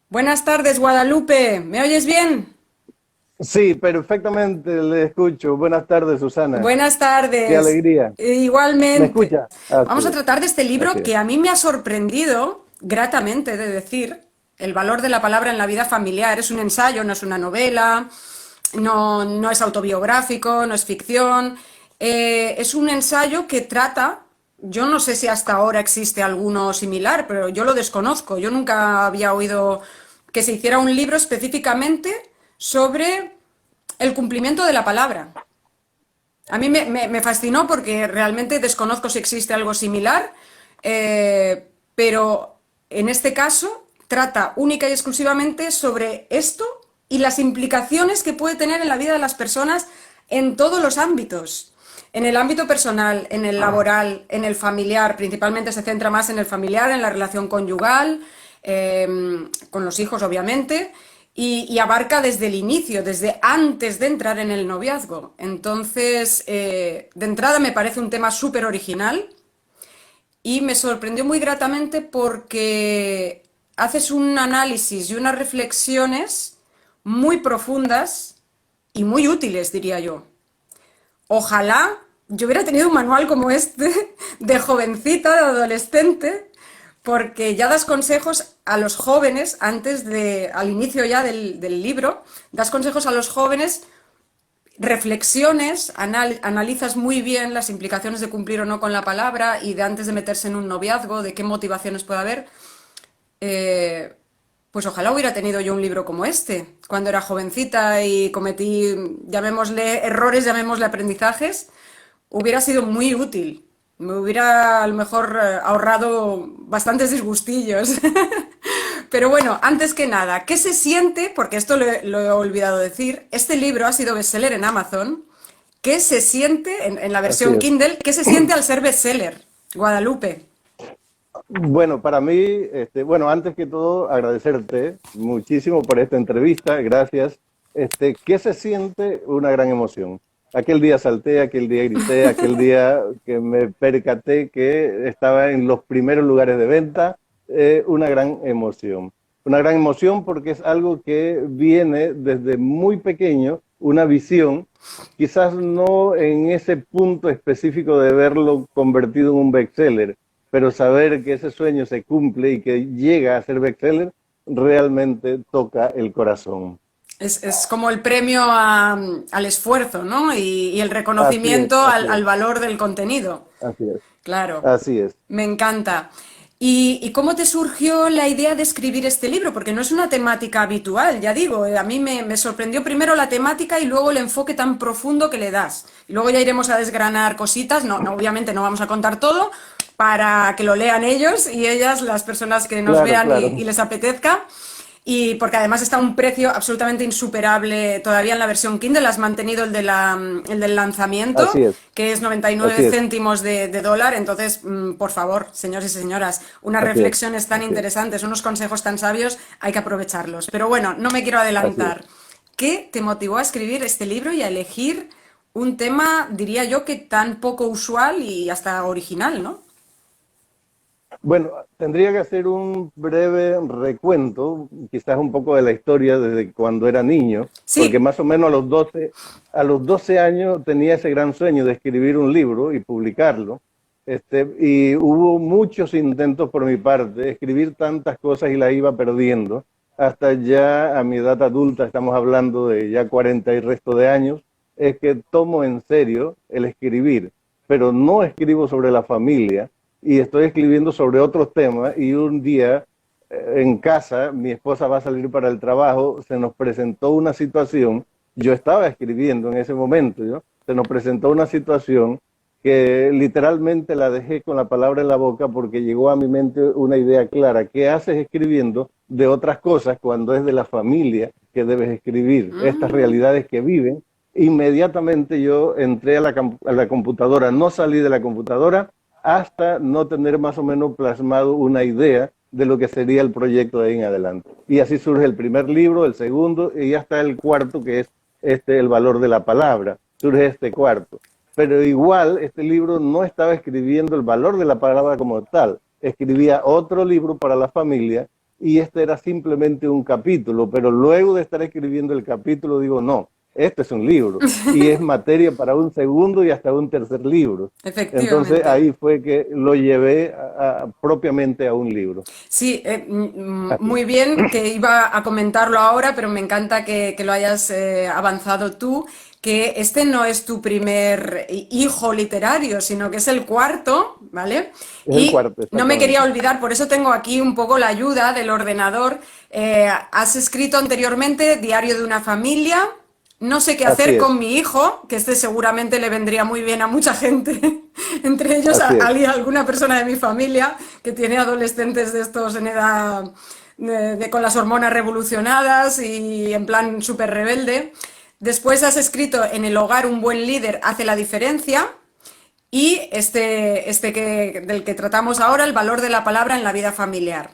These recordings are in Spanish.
Buenas tardes, Guadalupe. ¿Me oyes bien? Sí, perfectamente le escucho. Buenas tardes, Susana. Buenas Qué tardes. alegría. ¿Me Igualmente. escucha? Así Vamos a es, tratar de este así libro es. que a mí me ha sorprendido gratamente, de decir, el valor de la palabra en la vida familiar. Es un ensayo, no es una novela, no es autobiográfico, no es ficción. Es un ensayo que trata, yo no sé si hasta ahora existe alguno similar, pero yo lo desconozco. Yo nunca había oído que se hiciera un libro específicamente sobre el cumplimiento de la palabra. A mí me fascinó porque realmente desconozco si existe algo similar, pero en este caso trata única y exclusivamente sobre esto y las implicaciones que puede tener en la vida de las personas en todos los ámbitos. En el ámbito personal, en el laboral, en el familiar, principalmente se centra más en el familiar, en la relación conyugal, con los hijos obviamente, y abarca desde el inicio, desde antes de entrar en el noviazgo. Entonces, de entrada me parece un tema súper original y me sorprendió muy gratamente porque haces un análisis y unas reflexiones muy profundas y muy útiles, diría yo. Ojalá yo hubiera tenido un manual como este de jovencita, de adolescente, porque ya das consejos a los jóvenes antes de, al inicio ya del libro, das consejos a los jóvenes, reflexiones, analizas muy bien las implicaciones de cumplir o no con la palabra y de antes de meterse en un noviazgo, de qué motivaciones puede haber. Eh, pues ojalá hubiera tenido yo un libro como este, cuando era jovencita y cometí, llamémosle errores, llamémosle aprendizajes, hubiera sido muy útil. Me hubiera a lo mejor ahorrado bastantes disgustillos. Pero bueno, antes que nada, ¿qué se siente? Porque esto lo he olvidado decir. Este libro ha sido bestseller en Amazon. ¿Qué se siente en la Así versión es. Kindle? ¿Qué se siente al ser bestseller? Guadalupe. Bueno, para mí, bueno, antes que todo, agradecerte muchísimo por esta entrevista. Gracias. ¿Qué se siente? Una gran emoción. Aquel día salté, aquel día grité, aquel día que me percaté que estaba en los primeros lugares de venta, una gran emoción. Una gran emoción porque es algo que viene desde muy pequeño, una visión, quizás no en ese punto específico de verlo convertido en un bestseller, pero saber que ese sueño se cumple y que llega a ser bestseller realmente toca el corazón. Es como el premio al esfuerzo, ¿no? Y el Así es, reconocimiento así al es, valor del contenido. así es, Claro, así es. me encanta. ¿Y cómo te surgió la idea de escribir este libro? Porque no es una temática habitual, ya digo, a mí me sorprendió primero la temática y luego el enfoque tan profundo que le das. Y luego ya iremos a desgranar cositas, obviamente no vamos a contar todo, para que lo lean ellos y ellas, las personas que nos Claro, vean y claro, les apetezca. Y porque además está a un precio absolutamente insuperable todavía en la versión Kindle, has mantenido el del lanzamiento, así es, que es 99 así es, céntimos de dólar. Entonces, por favor, señores y señoras, unas así es, reflexiones tan así es, interesantes, unos consejos tan sabios, hay que aprovecharlos. Pero bueno, no me quiero así es. adelantar. ¿Qué te motivó a escribir este libro y a elegir un tema, diría yo, que tan poco usual y hasta original, ¿no? Bueno, tendría que hacer un breve recuento, quizás un poco de la historia desde cuando era niño, porque Sí. más o menos a los 12 años tenía ese gran sueño de escribir un libro y publicarlo. Y hubo muchos intentos por mi parte de escribir tantas cosas y las iba perdiendo. Hasta ya a mi edad adulta, estamos hablando de ya 40 y resto de años, es que tomo en serio el escribir, pero no escribo sobre la familia y estoy escribiendo sobre otros temas y un día en casa, mi esposa va a salir para el trabajo, se nos presentó una situación, yo estaba escribiendo en ese momento, ¿no? Se nos presentó una situación que literalmente la dejé con la palabra en la boca porque llegó a mi mente una idea clara. ¿Qué haces escribiendo de otras cosas cuando es de la familia que debes escribir? Estas Mm. realidades que viven. Inmediatamente yo entré a la computadora, no salí de la computadora hasta no tener más o menos plasmado una idea de lo que sería el proyecto de ahí en adelante. Y así surge el primer libro, el segundo y hasta el cuarto, que es el valor de la palabra. Surge este cuarto. Pero igual este libro no estaba escribiendo el valor de la palabra como tal. Escribía otro libro para la familia y este era simplemente un capítulo, pero luego de estar escribiendo el capítulo digo, no, este es un libro y es materia para un segundo y hasta un tercer libro. Entonces Efectivamente. ahí fue que lo llevé propiamente a un libro. Sí, Así. muy bien, que iba a comentarlo ahora, pero me encanta que lo hayas avanzado tú, que este no es tu primer hijo literario, sino que es el cuarto, ¿vale? Es el Y cuarto, no me quería exactamente. olvidar, por eso tengo aquí un poco la ayuda del ordenador. Has escrito anteriormente Diario de una familia. No sé qué Así hacer es, con mi hijo, que este seguramente le vendría muy bien a mucha gente, entre ellos a así es. alguna persona de mi familia que tiene adolescentes de estos en edad con las hormonas revolucionadas y en plan súper rebelde. Después has escrito En el hogar un buen líder hace la diferencia y del que tratamos ahora, El valor de la palabra en la vida familiar.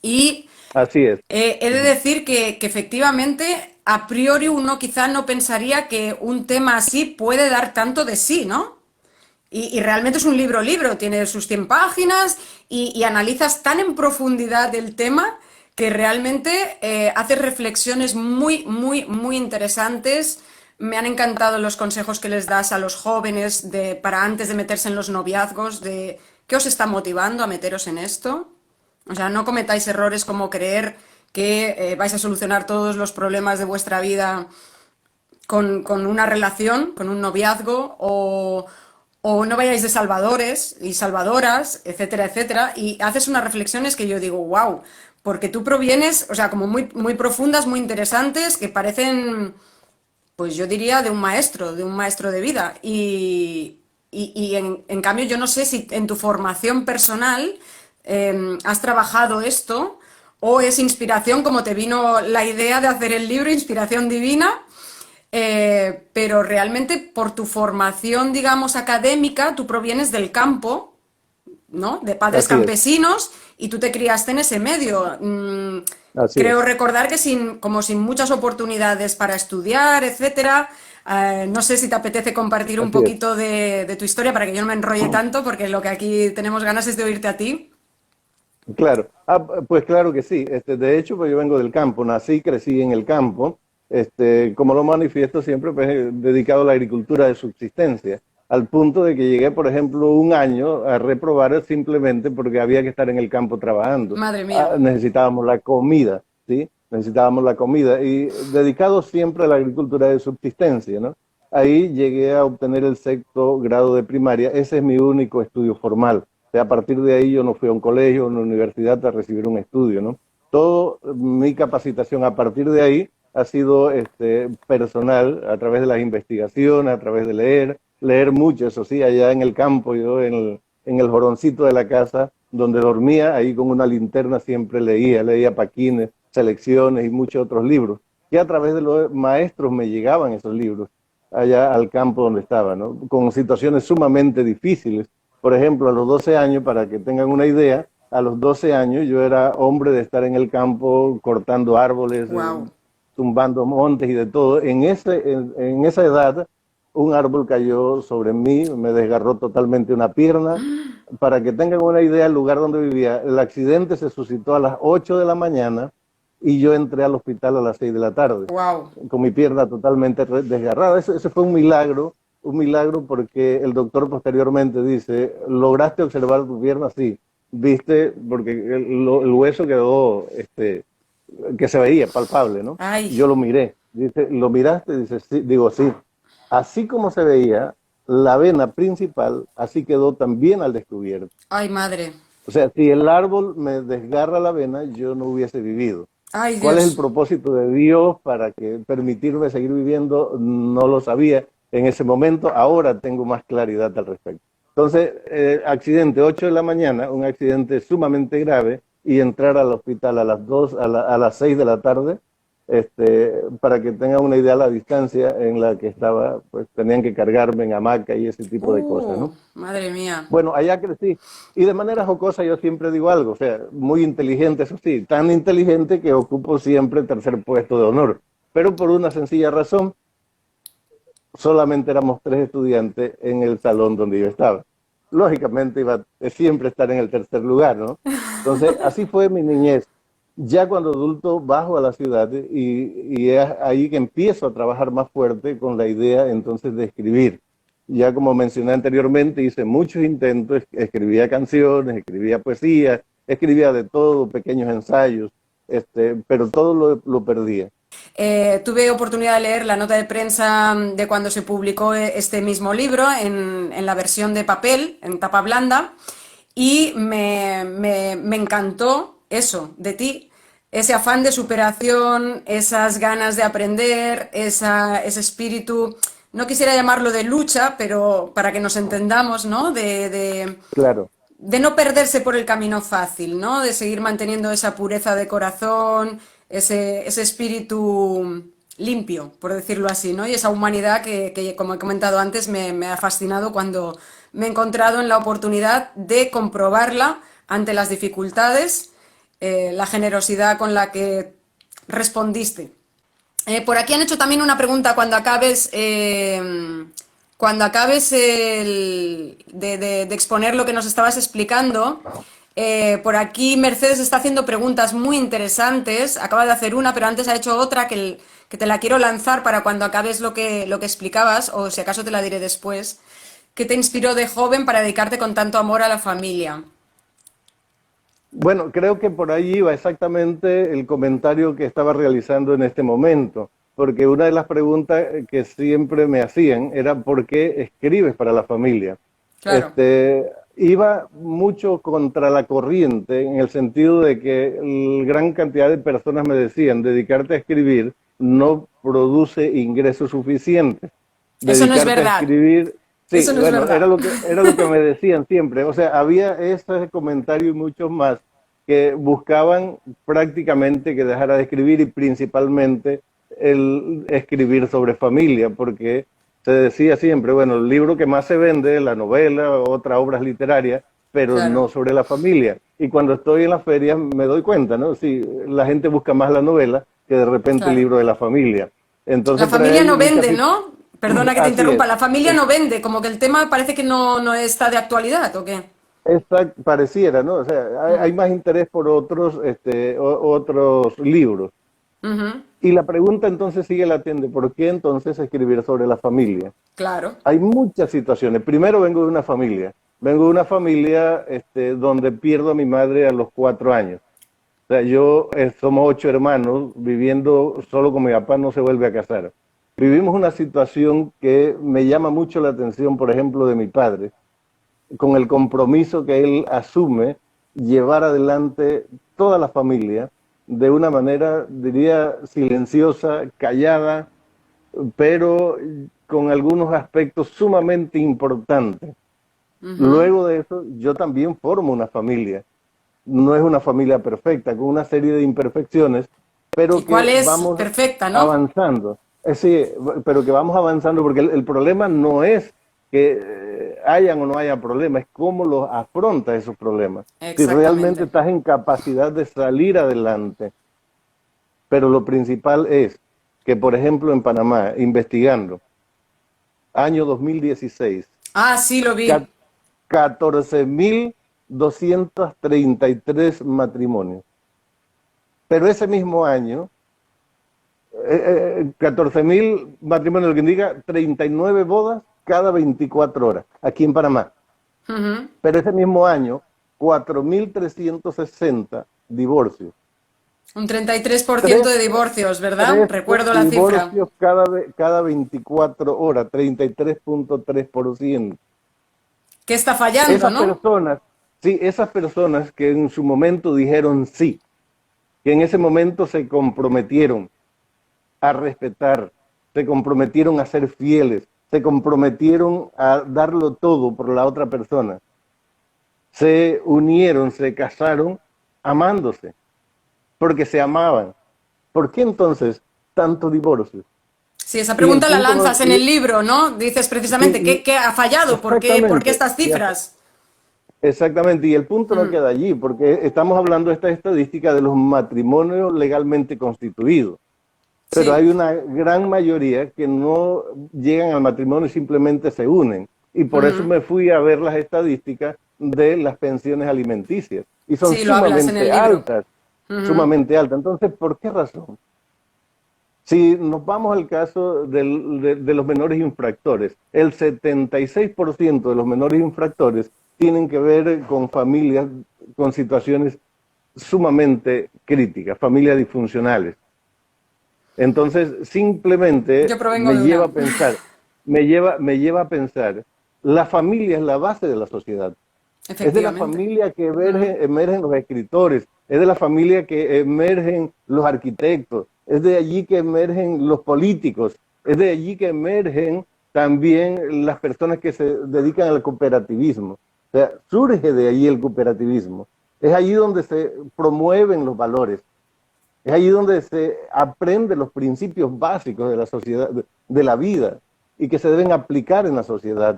Y Así es. he de decir que efectivamente, a priori uno quizá no pensaría que un tema así puede dar tanto de sí, ¿no? Y realmente es un libro, tiene sus 100 páginas y analizas tan en profundidad el tema que realmente haces reflexiones muy, muy, muy interesantes. Me han encantado los consejos que les das a los jóvenes para antes de meterse en los noviazgos, de qué os está motivando a meteros en esto. O sea, no cometáis errores como creer que vais a solucionar todos los problemas de vuestra vida con una relación, con un noviazgo, o no vayáis de salvadores y salvadoras, etcétera, etcétera. Y haces unas reflexiones que yo digo, wow, porque tú provienes, o sea, como muy, muy profundas, muy interesantes, que parecen, pues yo diría, de un maestro de vida. En cambio, yo no sé si en tu formación personal has trabajado esto o es inspiración, como te vino la idea de hacer el libro, inspiración divina, pero realmente por tu formación, digamos, académica, tú provienes del campo, ¿no? De padres Así es. campesinos y tú te criaste en ese medio. Así Creo es. recordar que como sin muchas oportunidades para estudiar, etcétera. No sé si te apetece compartir un Así es. poquito de tu historia para que yo no me enrolle tanto, porque lo que aquí tenemos ganas es de oírte a ti. Claro, pues claro que sí. De hecho, pues yo vengo del campo, nací, crecí en el campo, como lo manifiesto siempre, pues dedicado a la agricultura de subsistencia, al punto de que llegué, por ejemplo, un año a reprobar simplemente porque había que estar en el campo trabajando. Madre mía. Necesitábamos la comida, ¿sí? Necesitábamos la comida y dedicado siempre a la agricultura de subsistencia, ¿no? Ahí llegué a obtener el sexto grado de primaria, ese es mi único estudio formal. A partir de ahí yo no fui a un colegio, a una universidad a recibir un estudio, ¿no? Todo mi capacitación a partir de ahí ha sido personal, a través de las investigaciones, a través de leer mucho, eso sí, allá en el campo, yo en el joroncito de la casa, donde dormía, ahí con una linterna siempre leía Paquines, Selecciones y muchos otros libros. Y a través de los maestros me llegaban esos libros allá al campo donde estaba, ¿no? Con situaciones sumamente difíciles. Por ejemplo, a los 12 años, para que tengan una idea, a los 12 años yo era hombre de estar en el campo cortando árboles, Wow. tumbando montes y de todo. En esa edad, un árbol cayó sobre mí, me desgarró totalmente una pierna. Para que tengan una idea, el lugar donde vivía, el accidente se suscitó a las 8 de la mañana y yo entré al hospital a las 6 de la tarde, Wow. con mi pierna totalmente desgarrada. Ese fue un milagro porque el doctor posteriormente dice, ¿lograste observar tu pierna? Sí, viste, porque el hueso quedó, que se veía palpable, ¿no? Ay, Yo lo miré, dice, ¿lo miraste? Dice, sí, digo, sí. Así como se veía, la vena principal, así quedó también al descubierto. ay, madre. O sea, si el árbol me desgarra la vena, yo no hubiese vivido. Ay, ¿Cuál es el Dios. propósito de Dios para que permitirme seguir viviendo? No lo sabía en ese momento, ahora tengo más claridad al respecto. Entonces, accidente 8 de la mañana, un accidente sumamente grave, y entrar al hospital a las 2, a las 6 de la tarde, para que tengan una idea de la distancia en la que estaba, pues tenían que cargarme en hamaca y ese tipo de cosas, ¿no? Madre mía. Bueno, allá crecí. Y de manera jocosa yo siempre digo algo, o sea, muy inteligente, eso sí, tan inteligente que ocupo siempre el tercer puesto de honor. Pero por una sencilla razón, solamente éramos 3 estudiantes en el salón donde yo estaba. Lógicamente iba a siempre estar en el tercer lugar, ¿no? Entonces, así fue mi niñez. Ya cuando adulto bajo a la ciudad y es ahí que empiezo a trabajar más fuerte con la idea entonces de escribir. Ya como mencioné anteriormente, hice muchos intentos, escribía canciones, escribía poesía, escribía de todo, pequeños ensayos, pero todo lo perdía. Tuve oportunidad de leer la nota de prensa de cuando se publicó este mismo libro en la versión de papel, en tapa blanda, y me encantó eso de ti, ese afán de superación, esas ganas de aprender, ese espíritu, no quisiera llamarlo de lucha, pero para que nos entendamos, ¿no? Claro. De no perderse por el camino fácil, ¿no? De seguir manteniendo esa pureza de corazón, ese espíritu limpio, por decirlo así, ¿no? Y esa humanidad que, como he comentado antes, me ha fascinado cuando me he encontrado en la oportunidad de comprobarla ante las dificultades, la generosidad con la que respondiste. Por aquí han hecho también una pregunta cuando acabes de exponer lo que nos estabas explicando. Por aquí Mercedes está haciendo preguntas muy interesantes. Acaba de hacer una, pero antes ha hecho otra que te la quiero lanzar para cuando acabes lo que explicabas, o si acaso te la diré después. ¿Qué te inspiró de joven para dedicarte con tanto amor a la familia? Bueno, creo que por ahí iba exactamente el comentario que estaba realizando en este momento, porque una de las preguntas que siempre me hacían era ¿por qué escribes para la familia? Claro. Iba mucho contra la corriente en el sentido de que gran cantidad de personas me decían, dedicarte a escribir no produce ingresos suficientes. Eso no es Dedicarte a verdad. escribir, sí, Eso no es bueno, verdad. era lo que me decían siempre. O sea, había ese comentario y muchos más que buscaban prácticamente que dejara de escribir y principalmente el escribir sobre familia, porque se decía siempre, bueno, el libro que más se vende es la novela, otras obras literarias, pero Claro, no sobre la familia. Y cuando estoy en las ferias me doy cuenta, ¿no? Sí, la gente busca más la novela que de repente el claro. libro de la familia. La Entonces trae familia ahí no muchas... vende, ¿no? Perdona que te Así interrumpa. es. La familia no vende, como que el tema parece que no está de actualidad, ¿o qué? Pareciera, ¿no? O sea, hay más interés por otros, otros libros. Ujú, Y la pregunta entonces sigue latente, ¿por qué entonces escribir sobre la familia? claro. Hay muchas situaciones. Primero vengo de una familia donde pierdo a mi madre a los 4 años. O sea, somos 8 hermanos, viviendo solo con mi papá, no se vuelve a casar. Vivimos una situación que me llama mucho la atención, por ejemplo, de mi padre, con el compromiso que él asume llevar adelante toda la familia de una manera, diría, silenciosa, callada, pero con algunos aspectos sumamente importantes. Ujú. Luego de eso, yo también formo una familia. No es una familia perfecta, con una serie de imperfecciones, ¿Y pero cuál que es vamos perfecta, no? avanzando. Sí, pero que vamos avanzando, porque el problema no es que hayan o no haya problemas, es cómo los afrontas esos problemas. Si realmente Exactamente. estás en capacidad de salir adelante. Pero lo principal es que, por ejemplo, en Panamá, investigando, año 2016, Ah, sí, lo vi. 14.233 matrimonios. Pero ese mismo año, 14.000 matrimonios, lo que indica 39 bodas cada 24 horas, aquí en Panamá. Ujú. Pero ese mismo año, 4.360 divorcios. 33% Tres, de divorcios, ¿verdad? tres Recuerdo la cifra. divorcios cada 24 horas, 33.3%. ¿Qué está fallando, Esas no? personas, sí, esas personas que en su momento dijeron sí, que en ese momento se comprometieron a respetar, se comprometieron a ser fieles, se comprometieron a darlo todo por la otra persona, se unieron, se casaron amándose, porque se amaban. ¿Por qué entonces tanto divorcio? Sí, esa Y el pregunta la punto no, lanzas en el libro, ¿no? Dices precisamente, sí, ¿qué ha fallado? ¿Por qué exactamente, estas cifras? exactamente, y el punto no Mm, queda allí, porque estamos hablando de esta estadística de los matrimonios legalmente constituidos, pero sí. hay una gran mayoría que no llegan al matrimonio y simplemente se unen. Y por eso Ujú. me fui a ver las estadísticas de las pensiones alimenticias, y son Sí, lo hablas en el sumamente libro. altas. Ujú. sumamente alta. Entonces, ¿por qué razón? Si nos vamos al caso de los menores infractores, el 76% de los menores infractores tienen que ver con familias con situaciones sumamente críticas, familias disfuncionales. Entonces, simplemente Yo provengo me de lleva una. a pensar, me lleva a pensar, la familia es la base de la sociedad. Es de la Efectivamente. familia que Ujú. emergen los escritores, es de la familia que emergen los arquitectos, es de allí que emergen los políticos, es de allí que emergen también las personas que se dedican al cooperativismo. O sea, surge de allí el cooperativismo. Es allí donde se promueven los valores, es allí donde se aprenden los principios básicos de la sociedad, de la vida, y que se deben aplicar en la sociedad.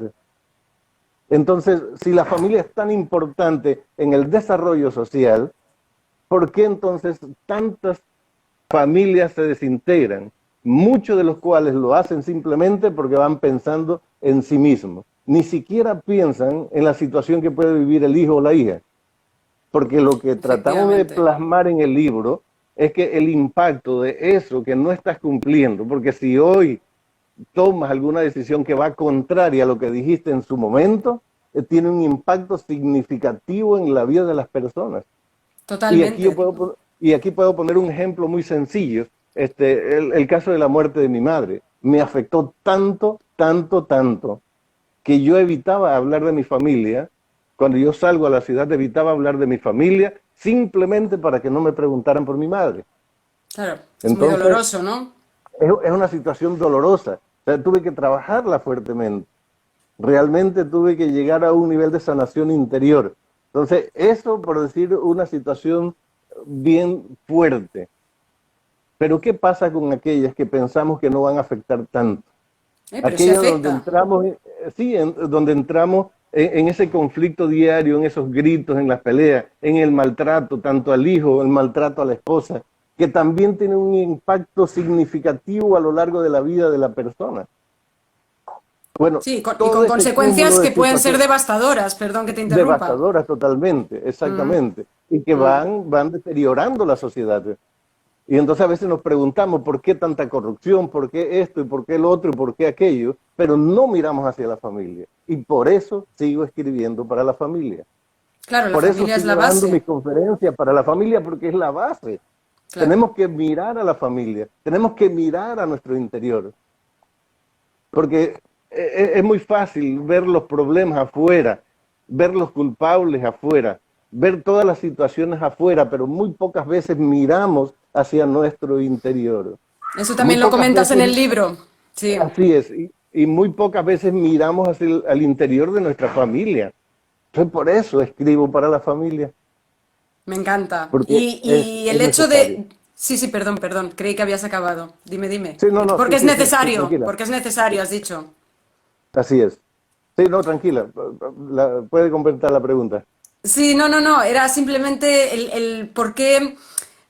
Entonces, si la familia es tan importante en el desarrollo social, ¿por qué entonces tantas familias se desintegran? Muchos de los cuales lo hacen simplemente porque van pensando en sí mismos. Ni siquiera piensan en la situación que puede vivir el hijo o la hija. Porque lo que tratamos de Efectivamente. plasmar en el libro es que el impacto de eso que no estás cumpliendo, porque si hoy tomas alguna decisión que va contraria a lo que dijiste en su momento, tiene un impacto significativo en la vida de las personas. Totalmente. Y aquí puedo poner un ejemplo muy sencillo. El caso de la muerte de mi madre me afectó tanto, tanto, tanto, que yo evitaba hablar de mi familia. Cuando yo salgo a la ciudad, evitaba hablar de mi familia simplemente para que no me preguntaran por mi madre. Claro, es muy Entonces, doloroso, ¿no? es una situación dolorosa. O sea, tuve que trabajarla fuertemente. Realmente tuve que llegar a un nivel de sanación interior. Entonces, eso por decir una situación bien fuerte. Pero ¿qué pasa con aquellas que pensamos que no van a afectar tanto? Pero sí Aquellas donde afecta. entramos, sí, donde entramos en ese conflicto diario, en esos gritos, en las peleas, en el maltrato, tanto al hijo, el maltrato a la esposa, que también tiene un impacto significativo a lo largo de la vida de la persona. Bueno, Sí, y todo con ese cúmulo consecuencias de que pueden ser situaciones devastadoras, perdón que te interrumpa. devastadoras totalmente, Mm, exactamente, y que mm. van deteriorando la sociedad. Y entonces a veces nos preguntamos por qué tanta corrupción, por qué esto y por qué el otro y por qué aquello, pero no miramos hacia la familia. Y por eso sigo escribiendo para la familia. Claro, la Por eso familia es la sigo dando base. mis conferencias para la familia, porque es la base. Claro. Tenemos que mirar a la familia, tenemos que mirar a nuestro interior, porque es muy fácil ver los problemas afuera, ver los culpables afuera, ver todas las situaciones afuera, pero muy pocas veces miramos hacia nuestro interior. Eso Muy también lo pocas comentas en veces, el libro. Sí, así es, y muy pocas veces miramos hacia al interior de nuestra familia. Entonces, por eso escribo para la familia, me encanta. porque Y es el hecho necesario. de... Sí, sí, perdón, perdón, creí que habías acabado. Dime, dime. Sí, no, no, Porque sí, es sí, sí, sí, necesario, tranquila. porque es necesario, has dicho. Así es. Sí, no, tranquila. Puede completar la pregunta. Sí, no, no, no, era simplemente el por qué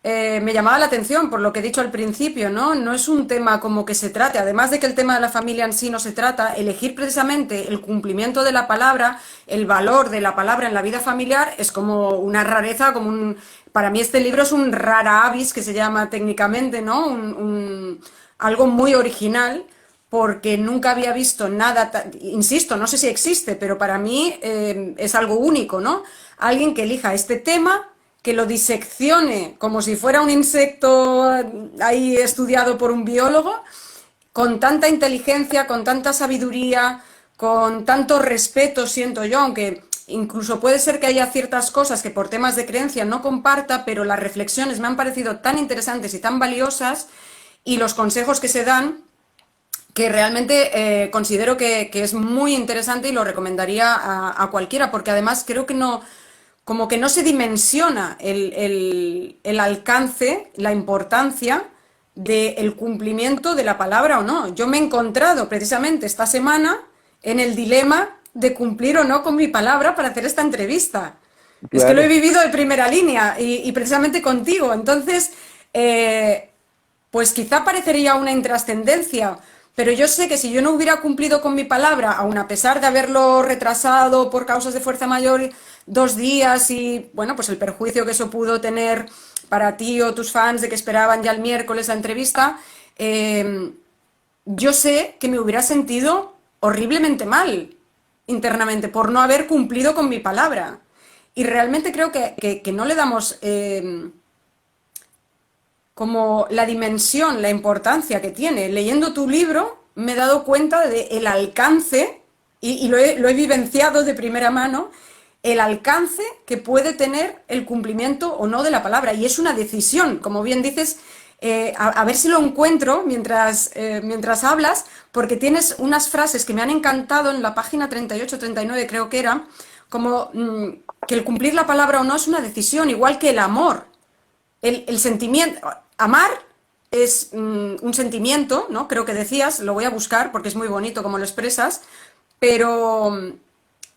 me llamaba la atención, por lo que he dicho al principio, ¿no? No es un tema como que se trate, además de que el tema de la familia en sí no se trata, elegir precisamente el cumplimiento de la palabra, el valor de la palabra en la vida familiar es como una rareza, como un... Para mí este libro es un rara avis, que se llama técnicamente, ¿no? Algo muy original porque nunca había visto nada, insisto, no sé si existe, pero para mí es algo único, ¿no? Alguien que elija este tema, que lo diseccione como si fuera un insecto ahí estudiado por un biólogo, con tanta inteligencia, con tanta sabiduría, con tanto respeto, siento yo, aunque incluso puede ser que haya ciertas cosas que por temas de creencia no comparta, pero las reflexiones me han parecido tan interesantes y tan valiosas y los consejos que se dan que realmente considero que es muy interesante y lo recomendaría a cualquiera, porque además creo que no, como que no se dimensiona el alcance, la importancia del cumplimiento de la palabra o no. Yo me he encontrado precisamente esta semana en el dilema de cumplir o no con mi palabra para hacer esta entrevista. Es que lo he Claro. vivido de primera línea y precisamente contigo. Entonces, pues quizá parecería una intrascendencia, pero yo sé que si yo no hubiera cumplido con mi palabra, aun a pesar de haberlo retrasado por causas de fuerza mayor, 2 días y, bueno, pues el perjuicio que eso pudo tener para ti o tus fans de que esperaban ya el miércoles la entrevista, eh, yo sé que me hubiera sentido horriblemente mal internamente por no haber cumplido con mi palabra. Y realmente creo que no le damos como la dimensión, la importancia que tiene. Leyendo tu libro me he dado cuenta del alcance, y lo he vivenciado de primera mano, el alcance que puede tener el cumplimiento o no de la palabra. Y es una decisión, como bien dices, a ver si lo encuentro mientras hablas, porque tienes unas frases que me han encantado en la página 38-39, creo que era, como que el cumplir la palabra o no es una decisión, igual que el amor. El sentimiento, amar es un sentimiento, ¿no? Creo que decías, lo voy a buscar porque es muy bonito como lo expresas, pero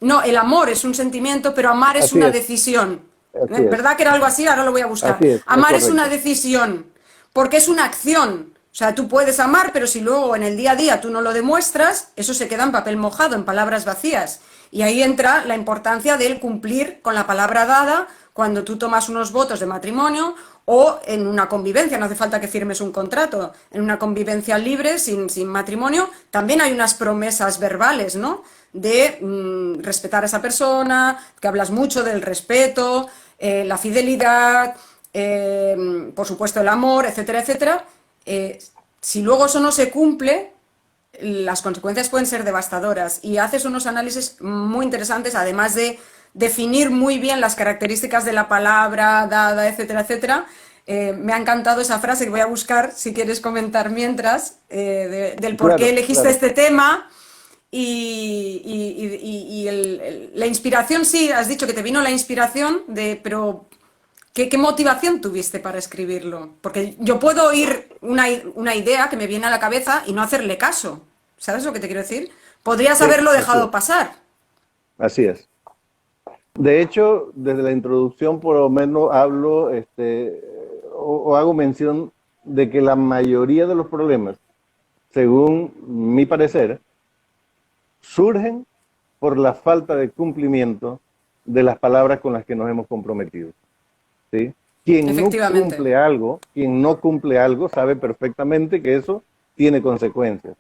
no, el amor es un sentimiento, pero amar es Así una es, decisión. así es, ¿Verdad que era algo así? Ahora lo voy a buscar. así es Amar es una correcto. decisión, porque es una acción. O sea, tú puedes amar, pero si luego en el día a día tú no lo demuestras, eso se queda en papel mojado, en palabras vacías. Y ahí entra la importancia del cumplir con la palabra dada cuando tú tomas unos votos de matrimonio o en una convivencia. No hace falta que firmes un contrato. En una convivencia libre, sin matrimonio, también hay unas promesas verbales, ¿no? De respetar a esa persona, que hablas mucho del respeto, la fidelidad, por supuesto el amor, etcétera, etcétera. Si luego eso no se cumple, las consecuencias pueden ser devastadoras, y haces unos análisis muy interesantes, además de definir muy bien las características de la palabra dada, etcétera, etcétera. Me ha encantado esa frase que voy a buscar si quieres comentar mientras, del por qué Claro, elegiste claro. este tema y la inspiración. Sí, has dicho que te vino la inspiración, pero ¿qué motivación tuviste para escribirlo? Porque yo puedo oír una idea que me viene a la cabeza y no hacerle caso. ¿Sabes lo que te quiero decir? Podrías Sí, haberlo así dejado es. pasar. Así es. De hecho, desde la introducción por lo menos hablo o hago mención de que la mayoría de los problemas, según mi parecer, surgen por la falta de cumplimiento de las palabras con las que nos hemos comprometido. ¿Sí? Efectivamente. Quien no cumple algo, sabe perfectamente que eso tiene consecuencias.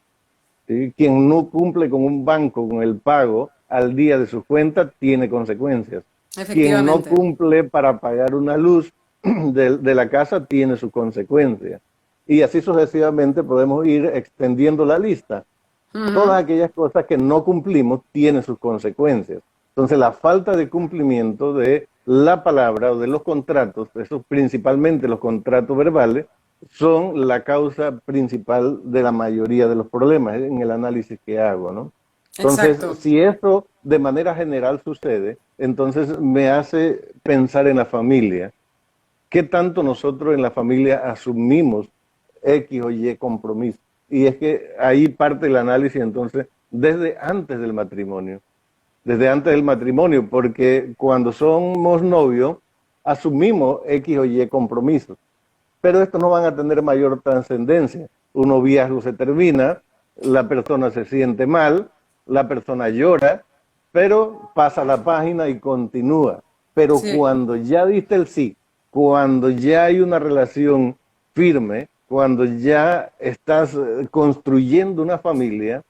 ¿Sí? Quien no cumple con un banco, con el pago al día de su cuenta, tiene consecuencias. Quien no Efectivamente. cumple para pagar una luz de la casa, tiene sus consecuencias. Y así sucesivamente podemos ir extendiendo la lista. Todas aquellas cosas que no cumplimos tienen sus consecuencias. Entonces, la falta de cumplimiento de la palabra o de los contratos, esos principalmente los contratos verbales, son la causa principal de la mayoría de los problemas en el análisis que hago, ¿no? Entonces, Exacto. si esto de manera general sucede, entonces me hace pensar en la familia. ¿Qué tanto nosotros en la familia asumimos X o Y compromiso? Y es que ahí parte el análisis entonces desde antes del matrimonio. Desde antes del matrimonio, porque cuando somos novios asumimos X o Y compromisos, pero estos no van a tener mayor trascendencia. Un noviazgo se termina, la persona se siente mal, la persona llora, pero pasa la página y continúa. Pero Sí. cuando ya diste el sí, cuando ya hay una relación firme, cuando ya estás construyendo una familia,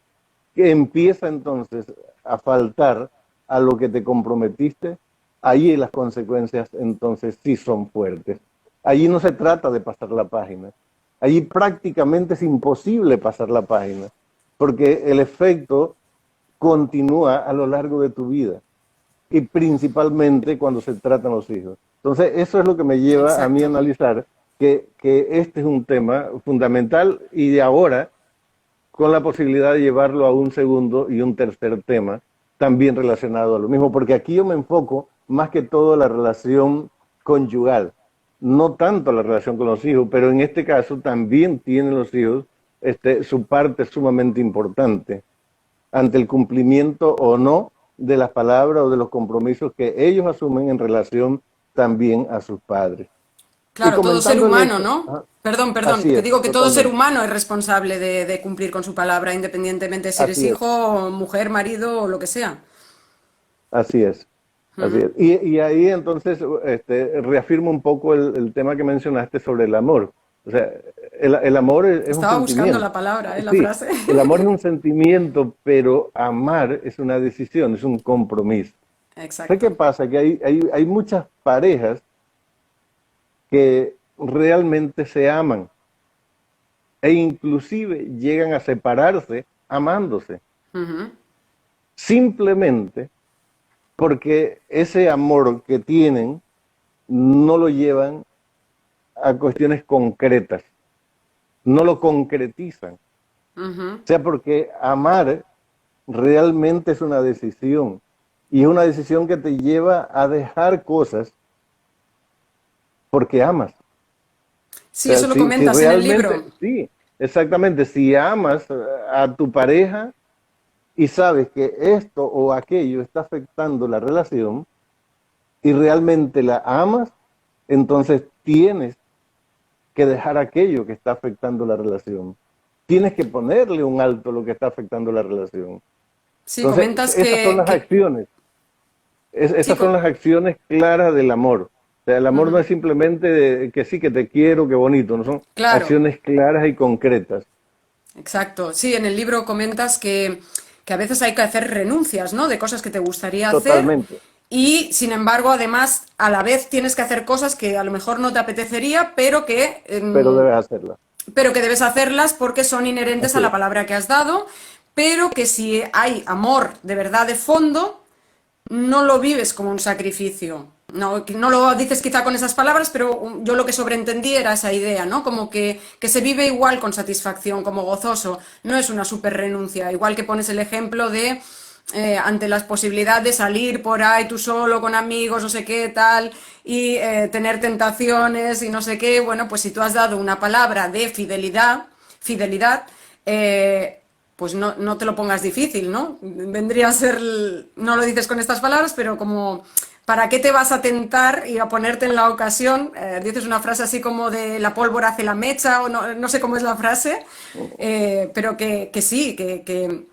que empieza entonces a faltar a lo que te comprometiste, ahí las consecuencias entonces sí son fuertes. Allí no se trata de pasar la página. Allí prácticamente es imposible pasar la página, porque el efecto continúa a lo largo de tu vida y principalmente cuando se tratan los hijos. Entonces, eso es lo que me lleva a mí a Exacto. analizar que este es un tema fundamental y de ahora, con la posibilidad de llevarlo a un segundo y un tercer tema también relacionado a lo mismo, porque aquí yo me enfoco más que todo en la relación conyugal, no tanto la relación con los hijos, pero en este caso también tienen los hijos su parte sumamente importante ante el cumplimiento o no de las palabras o de los compromisos que ellos asumen en relación también a sus padres. Y Claro, todo ser comentando el humano, hecho, ¿no? Perdón, perdón, así que es, digo que todo ser totalmente, humano es responsable de cumplir con su palabra, independientemente si eres así es, hijo, mujer, marido o lo que sea. así es. Así es. Y ahí entonces reafirmo un poco el tema que mencionaste sobre el amor. O sea, el amor es un Estaba buscando sentimiento. la palabra, la Sí, frase. el amor es un sentimiento, pero amar es una decisión, es un compromiso. ¿Sabes qué Exacto. pasa? Que hay muchas parejas que realmente se aman e inclusive llegan a separarse amándose, Ujú. simplemente porque ese amor que tienen no lo llevan a cuestiones concretas, no lo concretizan. O Ujú. sea, porque amar realmente es una decisión y es una decisión que te lleva a dejar cosas porque amas. O Sí, sea, eso lo si comentas en el realmente, libro. sí, exactamente, si amas a tu pareja y sabes que esto o aquello está afectando la relación y realmente la amas, entonces tienes que dejar aquello que está afectando la relación. Tienes que ponerle un alto a lo que está afectando la relación. Sí, Entonces, comentas esas son las acciones. sí, Esas son las acciones claras del amor. O sea, el amor no ujú, es simplemente que sí, que te quiero, que bonito, no son claro, acciones claras y concretas. exacto. Sí, en el libro comentas que a veces hay que hacer renuncias, ¿no? De cosas que te gustaría hacer Totalmente. y, sin embargo, además, a la vez tienes que hacer cosas que a lo mejor no te apetecería, Pero debes hacerla. pero que debes hacerlas porque son inherentes a Así la es. palabra que has dado, pero que si hay amor de verdad de fondo, no lo vives como un sacrificio. No, no lo dices quizá con esas palabras, pero yo lo que sobreentendí era esa idea, ¿no? Como que se vive igual con satisfacción, como gozoso. No es una super renuncia. Igual que pones el ejemplo de ante la posibilidad de salir por ahí tú solo con amigos, no sé qué, tal, y tener tentaciones y no sé qué, bueno, pues si tú has dado una palabra de fidelidad, pues no te lo pongas difícil, ¿no? Vendría a ser, no lo dices con estas palabras, pero como, ¿para qué te vas a tentar y a ponerte en la ocasión? Dices una frase así como de la pólvora hace la mecha, o no sé cómo es la frase, pero que sí, que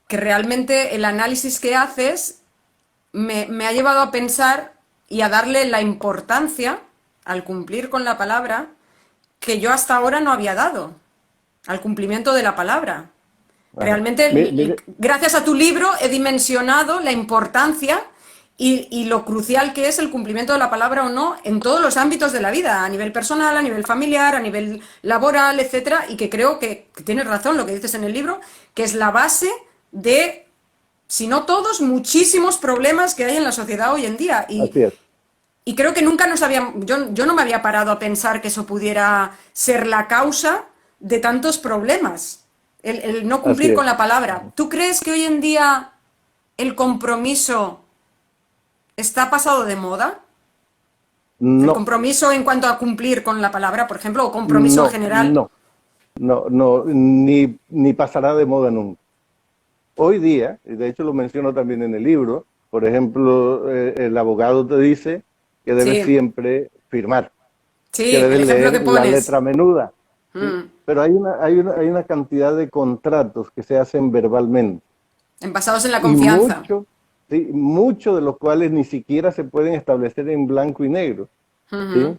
realmente el análisis que haces me ha llevado a pensar y a darle la importancia al cumplir con la palabra que yo hasta ahora no había dado, al cumplimiento de la palabra. Ajá. Realmente, Mire, gracias a tu libro, he dimensionado la importancia y lo crucial que es el cumplimiento de la palabra o no en todos los ámbitos de la vida, a nivel personal, a nivel familiar, a nivel laboral, etcétera, y que creo que tienes razón lo que dices en el libro, que es la base de, si no todos, muchísimos problemas que hay en la sociedad hoy en día. así es, Y creo que nunca nos habíamos, yo no me había parado a pensar que eso pudiera ser la causa de tantos problemas, el no así cumplir es. con la palabra. ¿Tú crees que hoy en día el compromiso está pasado de moda? El No, compromiso en cuanto a cumplir con la palabra, por ejemplo, o compromiso en no, general. no, no, ni pasará de moda nunca. Hoy día, y de hecho lo menciono también en el libro, por ejemplo, el abogado te dice que debes Sí, siempre firmar, que sí, debes el ejemplo leer que la letra pones. menuda, ¿sí? Mm, Pero hay una cantidad de contratos que se hacen verbalmente basados en la y confianza. muchos, ¿sí? Muchos de los cuales ni siquiera se pueden establecer en blanco y negro, ¿sí?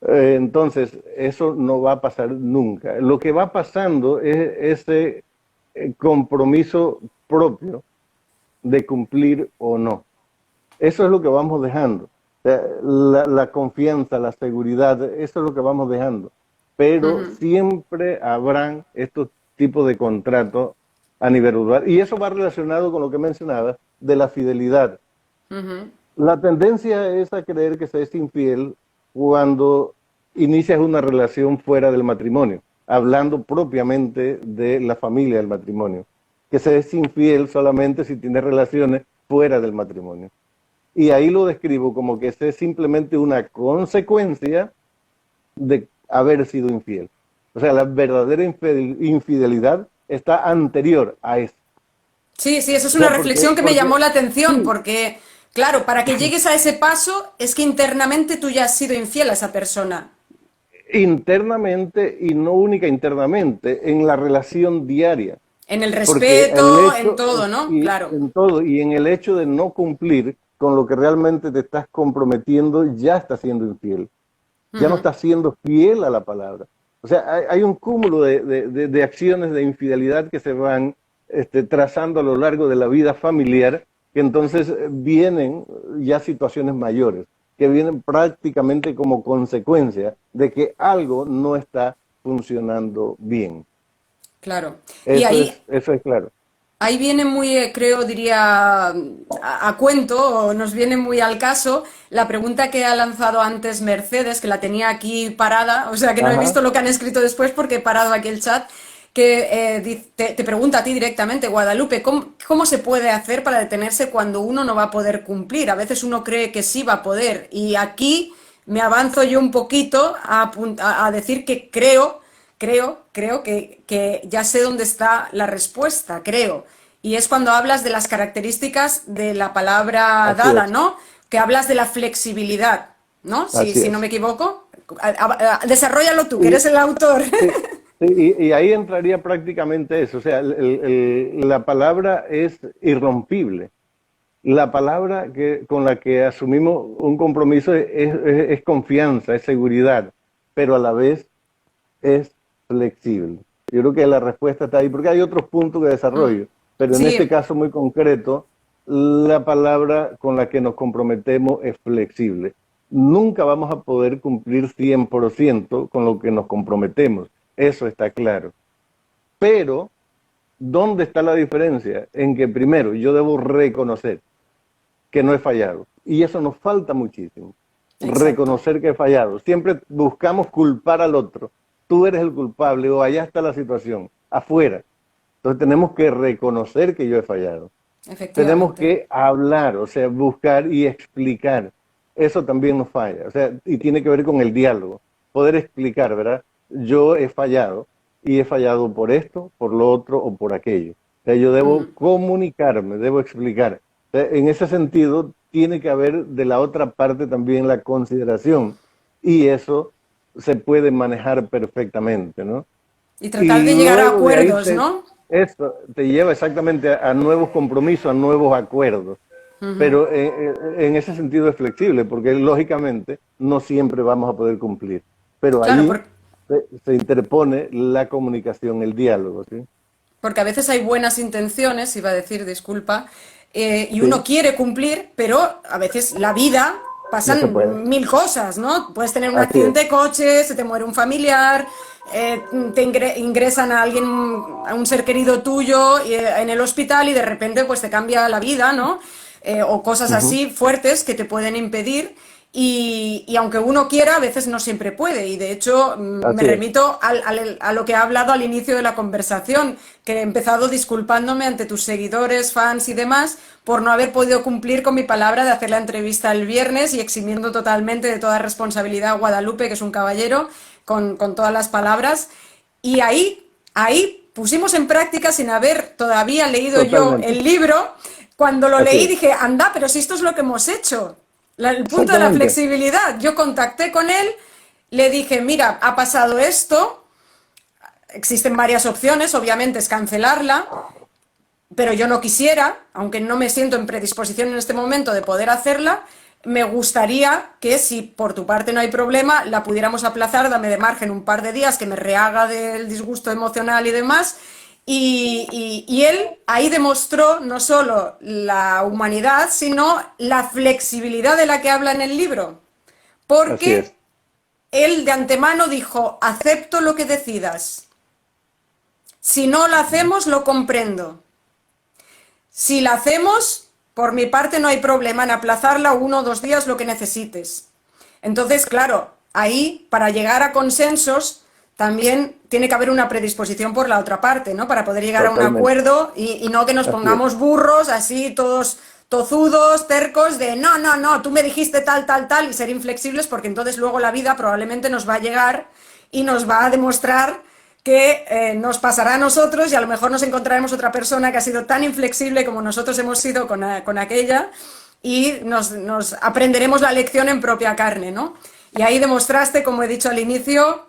Entonces, eso no va a pasar nunca. Lo que va pasando es ese compromiso propio de cumplir o no. Eso es lo que vamos dejando. La confianza, la seguridad, eso es lo que vamos dejando. Pero siempre habrán estos tipos de contratos a nivel global. Y eso va relacionado con lo que mencionaba de la fidelidad. La tendencia es a creer que se es infiel cuando inicias una relación fuera del matrimonio, hablando propiamente de la familia del matrimonio. Que se es infiel solamente si tiene relaciones fuera del matrimonio. Y ahí lo describo como que ese es simplemente una consecuencia de haber sido infiel. O sea, la verdadera infidelidad está anterior a eso. Sí, sí, eso es O una sea, reflexión que me llamó la atención, sí, porque, claro, para que llegues a ese paso es que internamente tú ya has sido infiel a esa persona. internamente y no única internamente, en la relación diaria. En el Porque el respeto, en hecho, todo, ¿no? y Claro. en todo, y en el hecho de no cumplir, con lo que realmente te estás comprometiendo, ya estás siendo infiel. Ya no estás siendo fiel a la palabra. O sea, hay un cúmulo de acciones de infidelidad que se van trazando a lo largo de la vida familiar, que entonces vienen ya situaciones mayores, que vienen prácticamente como consecuencia de que algo no está funcionando bien. Claro. Y ahí, Eso es claro. ahí viene muy, creo, diría, a cuento, o nos viene muy al caso, la pregunta que ha lanzado antes Mercedes, que la tenía aquí parada, o sea que no he Ajá. visto lo que han escrito después porque he parado aquí el chat, que te pregunta a ti directamente, Guadalupe, ¿cómo se puede hacer para detenerse cuando uno no va a poder cumplir? A veces uno cree que sí va a poder, y aquí me avanzo yo un poquito a decir que creo que ya sé dónde está la respuesta, creo. Y es cuando hablas de las características de la palabra Así dada, es, ¿no? Que hablas de la flexibilidad, ¿no? así Si no es. me equivoco. Desarróllalo tú, que Y, eres el autor. sí, sí, y ahí entraría prácticamente eso. O sea, la palabra es irrompible. La palabra con la que asumimos un compromiso es confianza, es seguridad, pero a la vez es flexible. Yo creo que la respuesta está ahí, porque hay otros puntos de desarrollo, pero en este Sí, caso muy concreto, la palabra con la que nos comprometemos es flexible. Nunca vamos a poder cumplir 100% con lo que nos comprometemos, eso está claro. Pero, ¿dónde está la diferencia? En que primero yo debo reconocer que no he fallado. Y eso nos falta muchísimo. exacto. Reconocer que he fallado. Siempre buscamos culpar al otro. Tú eres el culpable o allá está la situación, afuera. Entonces tenemos que reconocer que yo he fallado. Tenemos Efectivamente. que hablar, o sea, buscar y explicar. Eso también nos falla. O sea, y tiene que ver con el diálogo. Poder explicar, ¿verdad? Yo he fallado y he fallado por esto, por lo otro o por aquello. O sea, yo debo comunicarme, debo explicar. O sea, en ese sentido, tiene que haber de la otra parte también la consideración. Y eso se puede manejar perfectamente, ¿no? Y Y tratar de llegar a luego de ahí acuerdos, ¿no? esto te lleva exactamente a nuevos compromisos, a nuevos acuerdos. Pero en ese sentido es flexible, porque lógicamente no siempre vamos a poder cumplir. Pero Claro, ahí se interpone la comunicación, el diálogo, ¿sí? porque a veces hay buenas intenciones, iba a decir, disculpa, y uno Sí, quiere cumplir, pero a veces la vida no se puede. pasan mil cosas, ¿no? Puedes tener un Así es. accidente de coche, se te muere un familiar, te ingresan a alguien, a un ser querido tuyo en el hospital y de repente pues te cambia la vida, ¿no? O cosas Ujú. así fuertes que te pueden impedir. Y aunque uno quiera, a veces no siempre puede. Y de hecho, me Así es. remito a lo que he hablado al inicio de la conversación, que he empezado disculpándome ante tus seguidores, fans y demás, por no haber podido cumplir con mi palabra de hacer la entrevista el viernes y eximiendo totalmente de toda responsabilidad a Guadalupe, que es un caballero, con todas las palabras. Y ahí pusimos en práctica, sin haber todavía leído yo Totalmente. el libro, cuando lo Así leí es. dije, anda, pero si esto es lo que hemos hecho. El punto de la Exactamente. flexibilidad. Yo contacté con él, le dije, mira, ha pasado esto, existen varias opciones, obviamente es cancelarla, pero yo no quisiera, aunque no me siento en predisposición en este momento de poder hacerla, me gustaría que si por tu parte no hay problema, la pudiéramos aplazar, dame de margen un par de días que me rehaga del disgusto emocional y demás. Y él ahí demostró no solo la humanidad, sino la flexibilidad de la que habla en el libro. Así es. Porque él de antemano dijo, acepto lo que decidas. Si no lo hacemos, lo comprendo. Si la hacemos, por mi parte no hay problema en aplazarla 1 o 2 días, lo que necesites. Entonces, claro, ahí para llegar a consensos también tiene que haber una predisposición por la otra parte, ¿no? Para poder llegar a un Totalmente. acuerdo y no que nos Así es. pongamos burros, así todos tozudos, tercos, de no, no, no, tú me dijiste tal, tal, tal, y ser inflexibles, porque entonces luego la vida probablemente nos va a llegar y nos va a demostrar que nos pasará a nosotros y a lo mejor nos encontraremos otra persona que ha sido tan inflexible como nosotros hemos sido con aquella y nos aprenderemos la lección en propia carne, ¿no? Y ahí demostraste, como he dicho al inicio,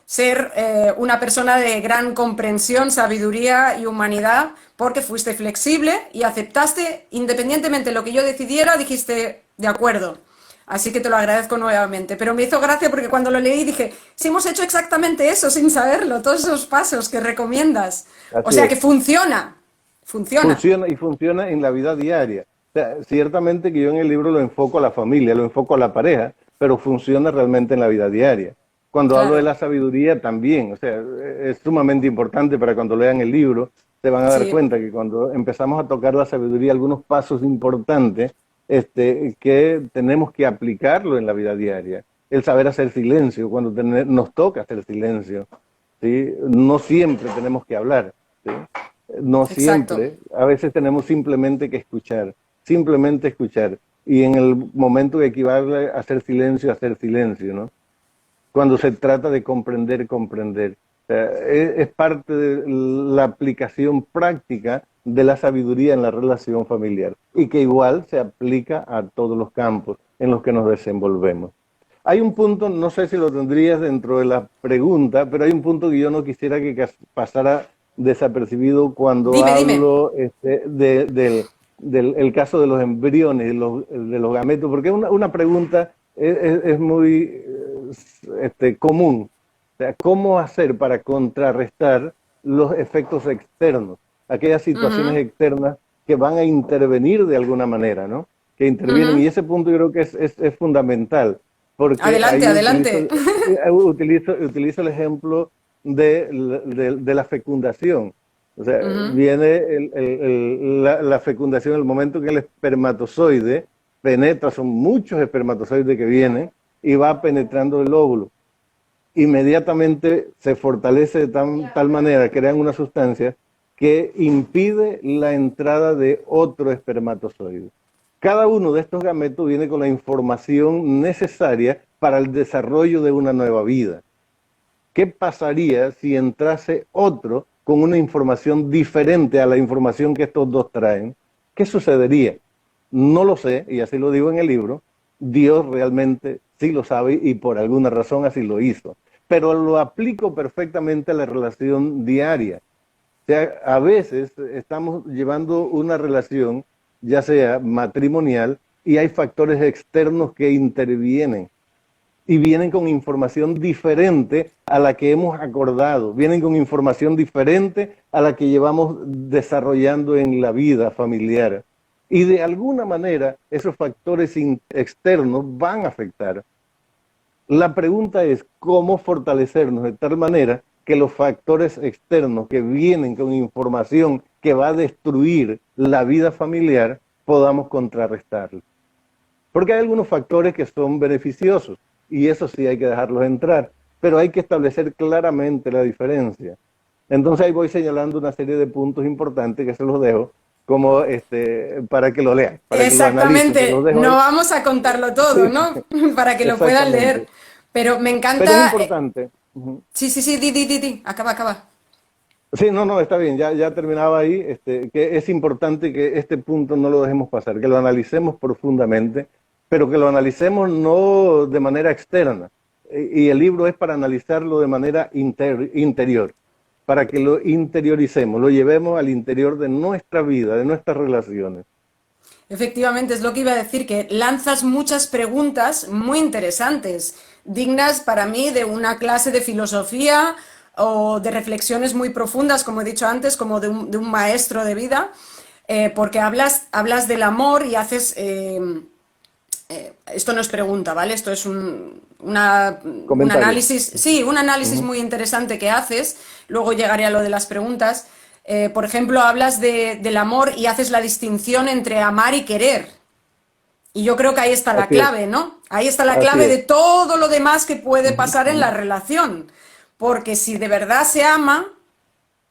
ser una persona de gran comprensión, sabiduría y humanidad, porque fuiste flexible y aceptaste, independientemente de lo que yo decidiera, dijiste, de acuerdo. Así que te lo agradezco nuevamente. Pero me hizo gracia porque cuando lo leí dije, si hemos hecho exactamente eso sin saberlo, todos esos pasos que recomiendas. O Así sea que es. funciona, funciona. Funciona y funciona en la vida diaria. O sea, ciertamente que yo en el libro lo enfoco a la familia, lo enfoco a la pareja, pero funciona realmente en la vida diaria. Cuando hablo de Claro, la sabiduría también, o sea, es sumamente importante para cuando lean el libro, se van a dar sí. cuenta que cuando empezamos a tocar la sabiduría, algunos pasos importantes que tenemos que aplicarlo en la vida diaria. El saber hacer silencio, cuando nos toca hacer silencio, ¿sí? No siempre tenemos que hablar, ¿sí? No Exacto. siempre, a veces tenemos simplemente que escuchar, simplemente escuchar. Y en el momento que equivale a hacer silencio, ¿no? Cuando se trata de comprender, comprender. O sea, es parte de la aplicación práctica de la sabiduría en la relación familiar y que igual se aplica a todos los campos en los que nos desenvolvemos. Hay un punto, no sé si lo tendrías dentro de la pregunta, pero hay un punto que yo no quisiera que pasara desapercibido cuando Dime, dime. hablo del el caso de los embriones, de los gametos, porque es una pregunta es muy común. O sea, ¿cómo hacer para contrarrestar los efectos externos? Aquellas situaciones Ujú, externas que van a intervenir de alguna manera, ¿no? Que intervienen. ujú. Y ese punto yo creo que es fundamental, porque Adelante, ahí utilizo, adelante. utilizo el ejemplo de la fecundación. O sea, Ujú, viene la fecundación, el momento que el espermatozoide penetra, son muchos espermatozoides que vienen y va penetrando el óvulo. Inmediatamente se fortalece de tal manera, crean una sustancia que impide la entrada de otro espermatozoide. Cada uno de estos gametos viene con la información necesaria para el desarrollo de una nueva vida. ¿Qué pasaría si entrase otro con una información diferente a la información que estos dos traen? ¿Qué sucedería? No lo sé, y así lo digo en el libro. Dios realmente sí lo sabe y por alguna razón así lo hizo. Pero lo aplico perfectamente a la relación diaria. O sea, a veces estamos llevando una relación, ya sea matrimonial, y hay factores externos que intervienen y vienen con información diferente a la que hemos acordado, vienen con información diferente a la que llevamos desarrollando en la vida familiar. Y de alguna manera esos factores externos van a afectar. La pregunta es cómo fortalecernos de tal manera que los factores externos que vienen con información que va a destruir la vida familiar podamos contrarrestarlos. Porque hay algunos factores que son beneficiosos y eso sí hay que dejarlos entrar, pero hay que establecer claramente la diferencia. Entonces ahí voy señalando una serie de puntos importantes que se los dejo como para que lo lean, para que lo analicen. Se los exactamente. dejo No ahí. vamos a contarlo todo, Sí, ¿no? Para que lo puedan leer. exactamente. Pero me Pero es encanta. importante. Ujú. Sí, sí, sí, di, di, di, di. Acaba, acaba. Sí, no, no, está bien, ya terminaba ahí, que es importante que este punto no lo dejemos pasar, que lo analicemos profundamente, pero que lo analicemos no de manera externa. Y el libro es para analizarlo de manera interior, para que lo interioricemos, lo llevemos al interior de nuestra vida, de nuestras relaciones. Efectivamente, es lo que iba a decir, que lanzas muchas preguntas muy interesantes, dignas para mí de una clase de filosofía o de reflexiones muy profundas, como he dicho antes, como de un maestro de vida, porque hablas del amor y haces... esto no es pregunta, ¿vale? Esto es un Comentario. análisis, sí, un análisis Ujú. muy interesante que haces. Luego llegaré a lo de las preguntas. Por ejemplo, hablas del amor y haces la distinción entre amar y querer. Y yo creo que ahí está la Así es, clave, ¿no? Ahí está la así clave de es. todo lo demás que puede Ujú, pasar en la ujú. relación. Porque si de verdad se ama,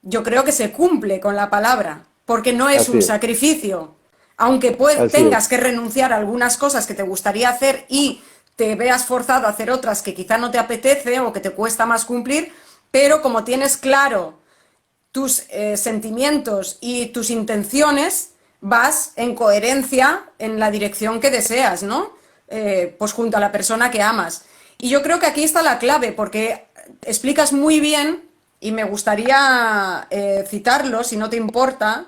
yo creo que se cumple con la palabra, porque no es Así un es, sacrificio. Aunque así es. tengas que renunciar a algunas cosas que te gustaría hacer y te veas forzado a hacer otras que quizá no te apetece o que te cuesta más cumplir, pero como tienes claro tus sentimientos y tus intenciones, vas en coherencia en la dirección que deseas, ¿no? Pues junto a la persona que amas. Y yo creo que aquí está la clave, porque explicas muy bien y me gustaría citarlo, si no te importa,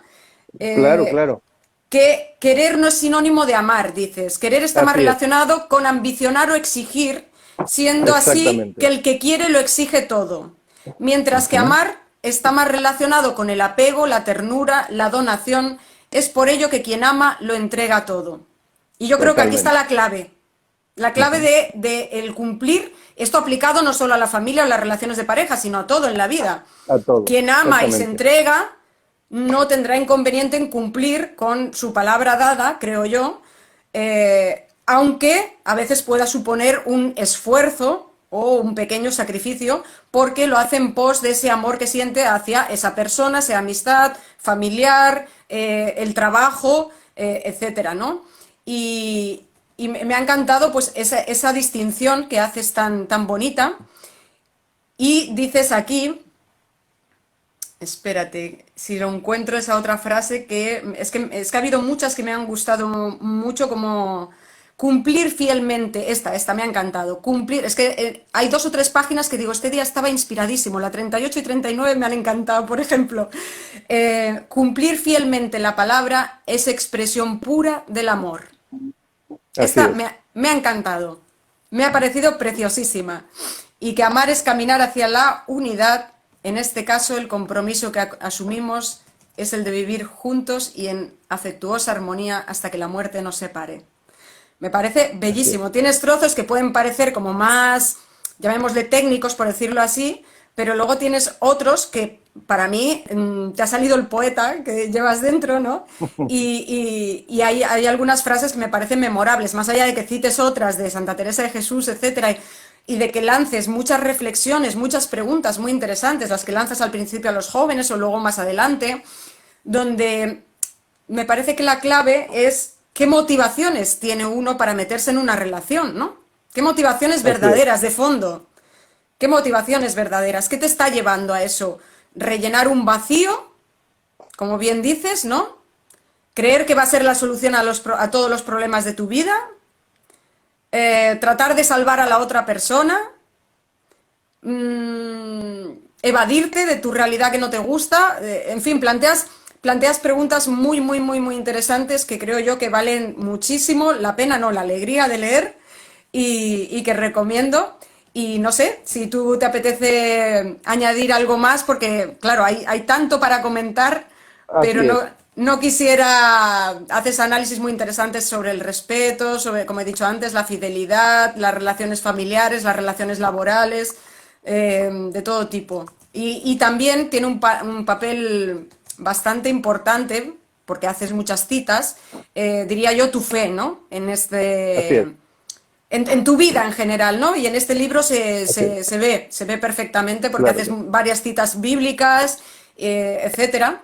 Claro, eh, claro, que querer no es sinónimo de amar, dices. Querer está más así es, relacionado con ambicionar o exigir, siendo así que exactamente. el que quiere lo exige todo. Mientras que Ujú, amar está más relacionado con el apego, la ternura, la donación. Es por ello que quien ama lo entrega todo. Y yo creo que aquí está totalmente. la clave Ujú, de el cumplir, esto aplicado no solo a la familia o las relaciones de pareja, sino a todo en la vida. a todo, Quien ama y se exactamente. entrega no tendrá inconveniente en cumplir con su palabra dada, creo yo, aunque a veces pueda suponer un esfuerzo o un pequeño sacrificio, porque lo hace en pos de ese amor que siente hacia esa persona, sea amistad, familiar, el trabajo, etcétera, ¿no? Y me ha encantado pues esa distinción que haces tan bonita. Y dices aquí, espérate, si lo encuentro esa otra frase que ha habido muchas que me han gustado mucho, como cumplir fielmente. Esta me ha encantado. Cumplir, es que hay 2 o 3 páginas que digo, este día estaba inspiradísimo. La 38 y 39 me han encantado, por ejemplo. Cumplir fielmente la palabra es expresión pura del amor. Así es. Me ha encantado. Me ha parecido preciosísima. Y que amar es caminar hacia la unidad. En este caso, el compromiso que asumimos es el de vivir juntos y en afectuosa armonía hasta que la muerte nos separe. Me parece Así es. bellísimo. Tienes trozos que pueden parecer como más, llamémosle técnicos, por decirlo así, pero luego tienes otros que para mí te ha salido el poeta que llevas dentro, ¿no? Y hay algunas frases que me parecen memorables, más allá de que cites otras de Santa Teresa de Jesús, etcétera, y de que lances muchas reflexiones, muchas preguntas muy interesantes, las que lanzas al principio a los jóvenes o luego más adelante, donde me parece que la clave es qué motivaciones tiene uno para meterse en una relación, ¿no? ¿Qué motivaciones Así es. verdaderas de fondo? ¿Qué motivaciones verdaderas? ¿Qué te está llevando a eso? ¿Rellenar un vacío? Como bien dices, ¿no? ¿Creer que va a ser la solución a todos los problemas de tu vida? ¿Tratar de salvar a la otra persona? ¿Evadirte de tu realidad que no te gusta? En fin, planteas preguntas muy interesantes que creo yo que valen muchísimo la pena, no, la alegría de leer y que recomiendo. Y no sé si tú te apetece añadir algo más, porque claro, hay tanto para comentar, pero Así es. no quisiera. Haces análisis muy interesantes sobre el respeto, sobre, como he dicho antes, la fidelidad, las relaciones familiares, las relaciones laborales, de todo tipo. Y también tiene un papel bastante importante, porque haces muchas citas, diría yo, tu fe, ¿no? Así es. En tu vida en general, ¿no? Y en este libro Así es. se ve perfectamente porque Claro haces que sí. varias citas bíblicas, etcétera.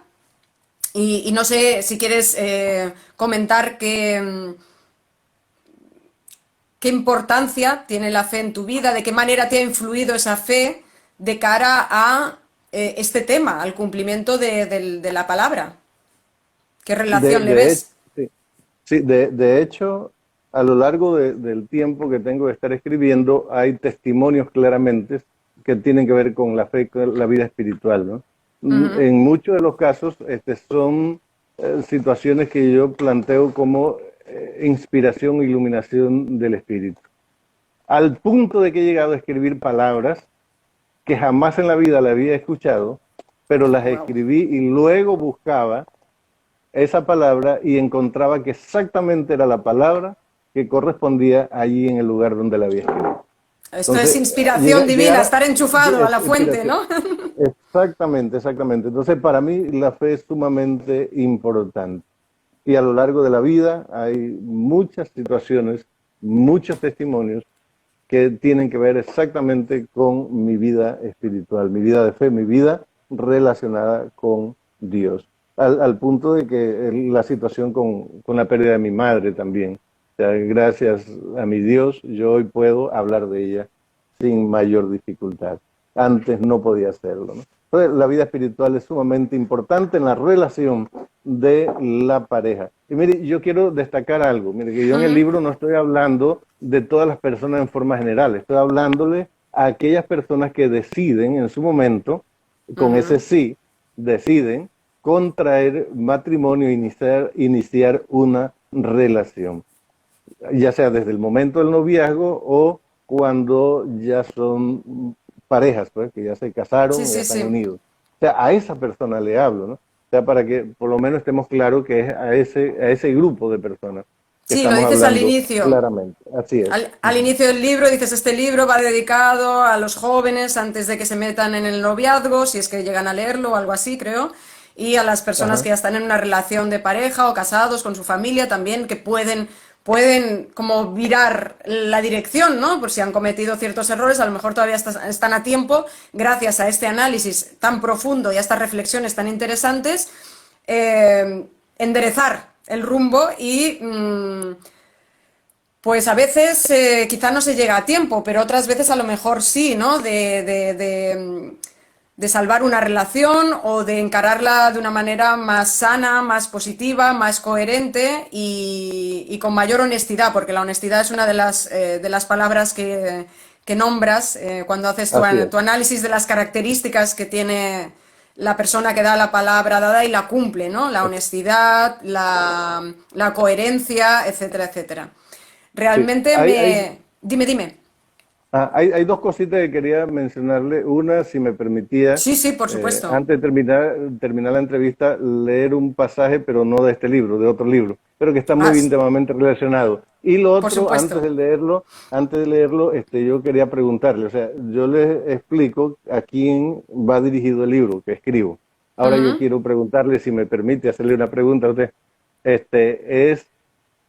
Y no sé si quieres comentar qué importancia tiene la fe en tu vida, de qué manera te ha influido esa fe de cara a este tema, al cumplimiento de la palabra. ¿Qué De, relación le de, ves? sí, sí, de hecho, a lo largo del tiempo que tengo de estar escribiendo, hay testimonios claramente que tienen que ver con la fe, con la vida espiritual, ¿no? Ujú. En muchos de los casos son situaciones que yo planteo como inspiración, iluminación del espíritu. Al punto de que he llegado a escribir palabras que jamás en la vida la había escuchado, pero las Wow. escribí y luego buscaba esa palabra y encontraba que exactamente era la palabra que correspondía allí en el lugar donde la había escrito. Esto es Entonces, inspiración divina, llegar estar enchufado a la es fuente, inspiración. ¿no? Exactamente, exactamente. Entonces, para mí la fe es sumamente importante. Y a lo largo de la vida hay muchas situaciones, muchos testimonios que tienen que ver exactamente con mi vida espiritual, mi vida de fe, mi vida relacionada con Dios. Al punto de que la situación con la pérdida de mi madre también. O sea, gracias a mi Dios, yo hoy puedo hablar de ella sin mayor dificultad. Antes no podía hacerlo, ¿no? Entonces, la vida espiritual es sumamente importante en la relación de la pareja. Y mire, yo quiero destacar algo. Mire, que yo en el libro no estoy hablando de todas las personas en forma general, estoy hablándole a aquellas personas que deciden en su momento, con ese sí, deciden contraer matrimonio, iniciar una relación, ya sea desde el momento del noviazgo o cuando ya son parejas, pues, que ya se Sí, casaron, ya sí, están sí. unidos. O sea, a esa persona le hablo, ¿no? O sea, para que por lo menos estemos claros que es a ese grupo de personas que Sí, lo estamos dices al hablando inicio. claramente. Así es. Al inicio del libro dices, este libro va dedicado a los jóvenes antes de que se metan en el noviazgo, si es que llegan a leerlo o algo así, creo, y a las personas Ajá. que ya están en una relación de pareja o casados con su familia también, que pueden como virar la dirección, ¿no? Por si han cometido ciertos errores, a lo mejor todavía están a tiempo, gracias a este análisis tan profundo y a estas reflexiones tan interesantes, enderezar el rumbo y... pues a veces quizá no se llega a tiempo, pero otras veces a lo mejor sí, ¿no? De salvar una relación o de encararla de una manera más sana, más positiva, más coherente y con mayor honestidad, porque la honestidad es una de las palabras que nombras cuando haces Así es. tu análisis de las características que tiene la persona que da la palabra dada y la cumple, ¿no? La honestidad, la coherencia, etcétera, etcétera. Sí. Realmente me... Dime, dime. Hay dos cositas que quería mencionarle. Una, si me permitía, Sí, sí, por supuesto. antes de terminar la entrevista, leer un pasaje, pero no de este libro, de otro libro, pero que está Ah, muy íntimamente relacionado. Y lo por otro, supuesto. antes de leerlo, yo quería preguntarle, o sea, yo les explico a quién va dirigido el libro que escribo. Ahora yo Ujú. quiero preguntarle, si me permite hacerle una pregunta a usted, es,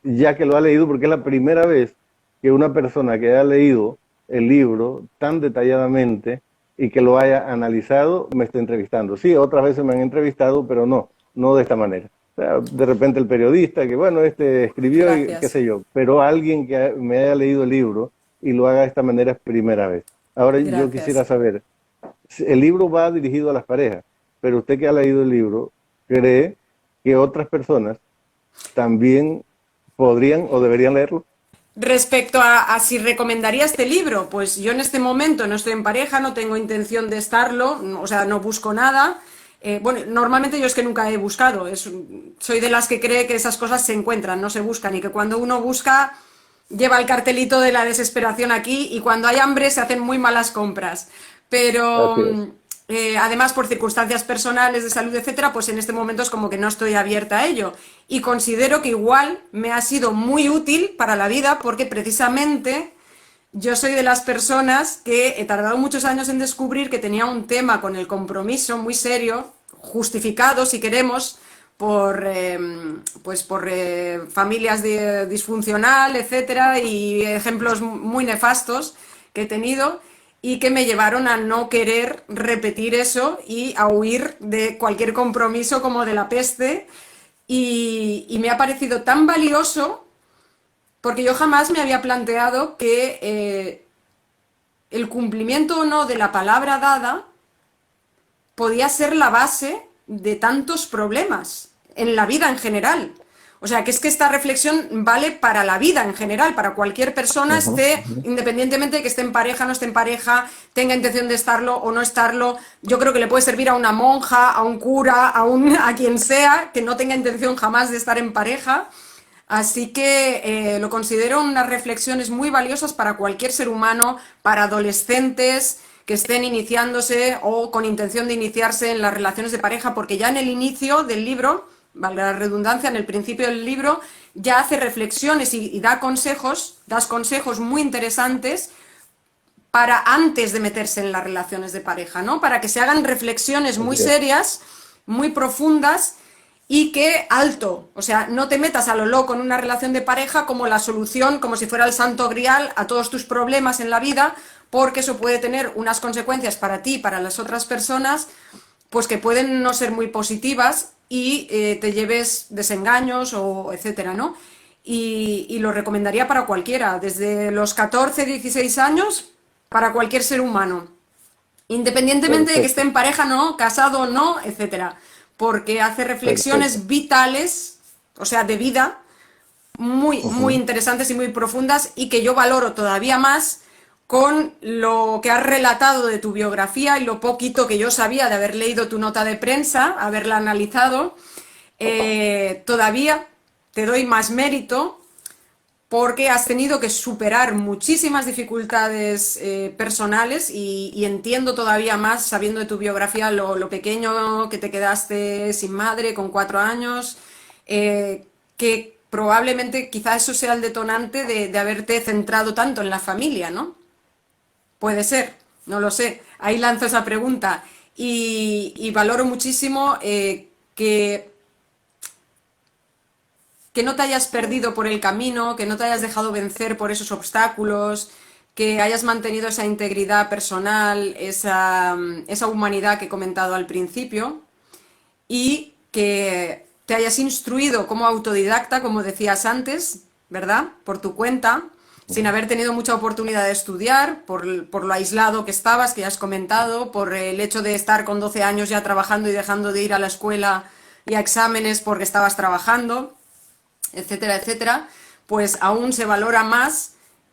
ya que lo ha leído, porque es la primera vez que una persona que ha leído el libro tan detalladamente y que lo haya analizado me está entrevistando. Sí, otras veces me han entrevistado, pero no de esta manera. O sea, de repente el periodista que, bueno, escribió y qué Gracias. sé yo, pero alguien que me haya leído el libro y lo haga de esta manera es primera vez. Ahora yo quisiera Gracias. saber, el libro va dirigido a las parejas, pero usted que ha leído el libro, ¿cree que otras personas también podrían o deberían leerlo? Respecto a si recomendaría este libro, pues yo en este momento no estoy en pareja, no tengo intención de estarlo, o sea, no busco nada. Bueno, normalmente yo es que nunca he buscado, soy de las que cree que esas cosas se encuentran, no se buscan, y que cuando uno busca lleva el cartelito de la desesperación aquí y cuando hay hambre se hacen muy malas compras. Pero Así es. además por circunstancias personales de salud, etcétera, pues en este momento es como que no estoy abierta a ello. Y considero que igual me ha sido muy útil para la vida porque precisamente yo soy de las personas que he tardado muchos años en descubrir que tenía un tema con el compromiso muy serio, justificado si queremos, por familias disfuncional, etcétera, y ejemplos muy nefastos que he tenido y que me llevaron a no querer repetir eso y a huir de cualquier compromiso como de la peste. Y me ha parecido tan valioso porque yo jamás me había planteado que el cumplimiento o no de la palabra dada podía ser la base de tantos problemas en la vida en general. O sea, que es que esta reflexión vale para la vida en general, para cualquier persona, Ujú, esté, ujú. independientemente de que esté en pareja, no esté en pareja, tenga intención de estarlo o no estarlo. Yo creo que le puede servir a una monja, a un cura, a quien sea, que no tenga intención jamás de estar en pareja. Así que lo considero unas reflexiones muy valiosas para cualquier ser humano, para adolescentes que estén iniciándose o con intención de iniciarse en las relaciones de pareja, porque ya en el inicio del libro, valga la redundancia, en el principio del libro, ya hace reflexiones y das consejos muy interesantes para antes de meterse en las relaciones de pareja, ¿no? Para que se hagan reflexiones muy Así es. serias, muy profundas y que alto, o sea, no te metas a lo loco en una relación de pareja como la solución, como si fuera el santo grial a todos tus problemas en la vida, porque eso puede tener unas consecuencias para ti y para las otras personas, pues que pueden no ser muy positivas y te lleves desengaños o etcétera, ¿no? Y lo recomendaría para cualquiera, desde los 14, 16 años, para cualquier ser humano, independientemente de que esté Perfecto, en pareja, no, casado o no, etcétera, porque hace perfecto. reflexiones vitales, o sea, de vida, muy, muy Ujú. interesantes y muy profundas y que yo valoro todavía más con lo que has relatado de tu biografía y lo poquito que yo sabía de haber leído tu nota de prensa, haberla analizado, todavía te doy más mérito porque has tenido que superar muchísimas dificultades personales y entiendo todavía más, sabiendo de tu biografía, lo pequeño que te quedaste sin madre con 4 años, que probablemente quizá eso sea el detonante de haberte centrado tanto en la familia, ¿no? Puede ser, no lo sé. Ahí lanzo esa pregunta y valoro muchísimo que no te hayas perdido por el camino, que no te hayas dejado vencer por esos obstáculos, que hayas mantenido esa integridad personal, esa humanidad que he comentado al principio y que te hayas instruido como autodidacta, como decías antes, ¿verdad? Por tu cuenta, sin haber tenido mucha oportunidad de estudiar, por lo aislado que estabas, que ya has comentado, por el hecho de estar con 12 años ya trabajando y dejando de ir a la escuela y a exámenes porque estabas trabajando, etcétera, etcétera, pues aún se valora más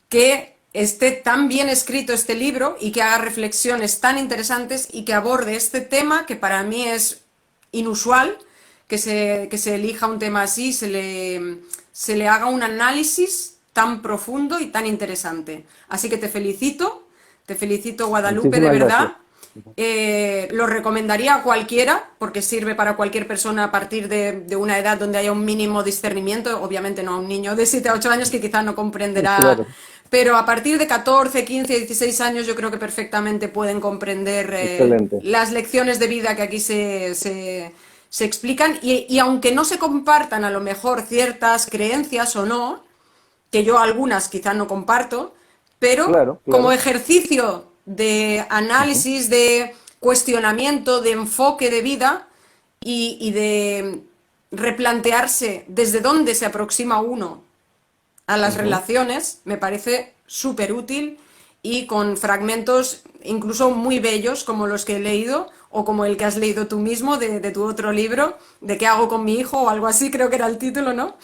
que esté tan bien escrito este libro y que haga reflexiones tan interesantes y que aborde este tema que para mí es inusual, que se elija un tema así, se le haga un análisis tan profundo y tan interesante. Así que te felicito Guadalupe, de Muchísimas gracias. verdad. Lo recomendaría a cualquiera, porque sirve para cualquier persona a partir de una edad donde haya un mínimo discernimiento, obviamente no a un niño de 7 a 8 años que quizás no comprenderá, Claro, pero a partir de 14, 15, 16 años yo creo que perfectamente pueden comprender excelente. las lecciones de vida que aquí se explican y aunque no se compartan a lo mejor ciertas creencias o no, que yo algunas quizás no comparto, pero Claro, como claro. ejercicio de Ujú. análisis, de cuestionamiento, de enfoque de vida y de replantearse desde dónde se aproxima uno a las Ujú. relaciones, me parece súper útil y con fragmentos incluso muy bellos como los que he leído o como el que has leído tú mismo de tu otro libro, de qué hago con mi hijo o algo así, creo que era el título, ¿no?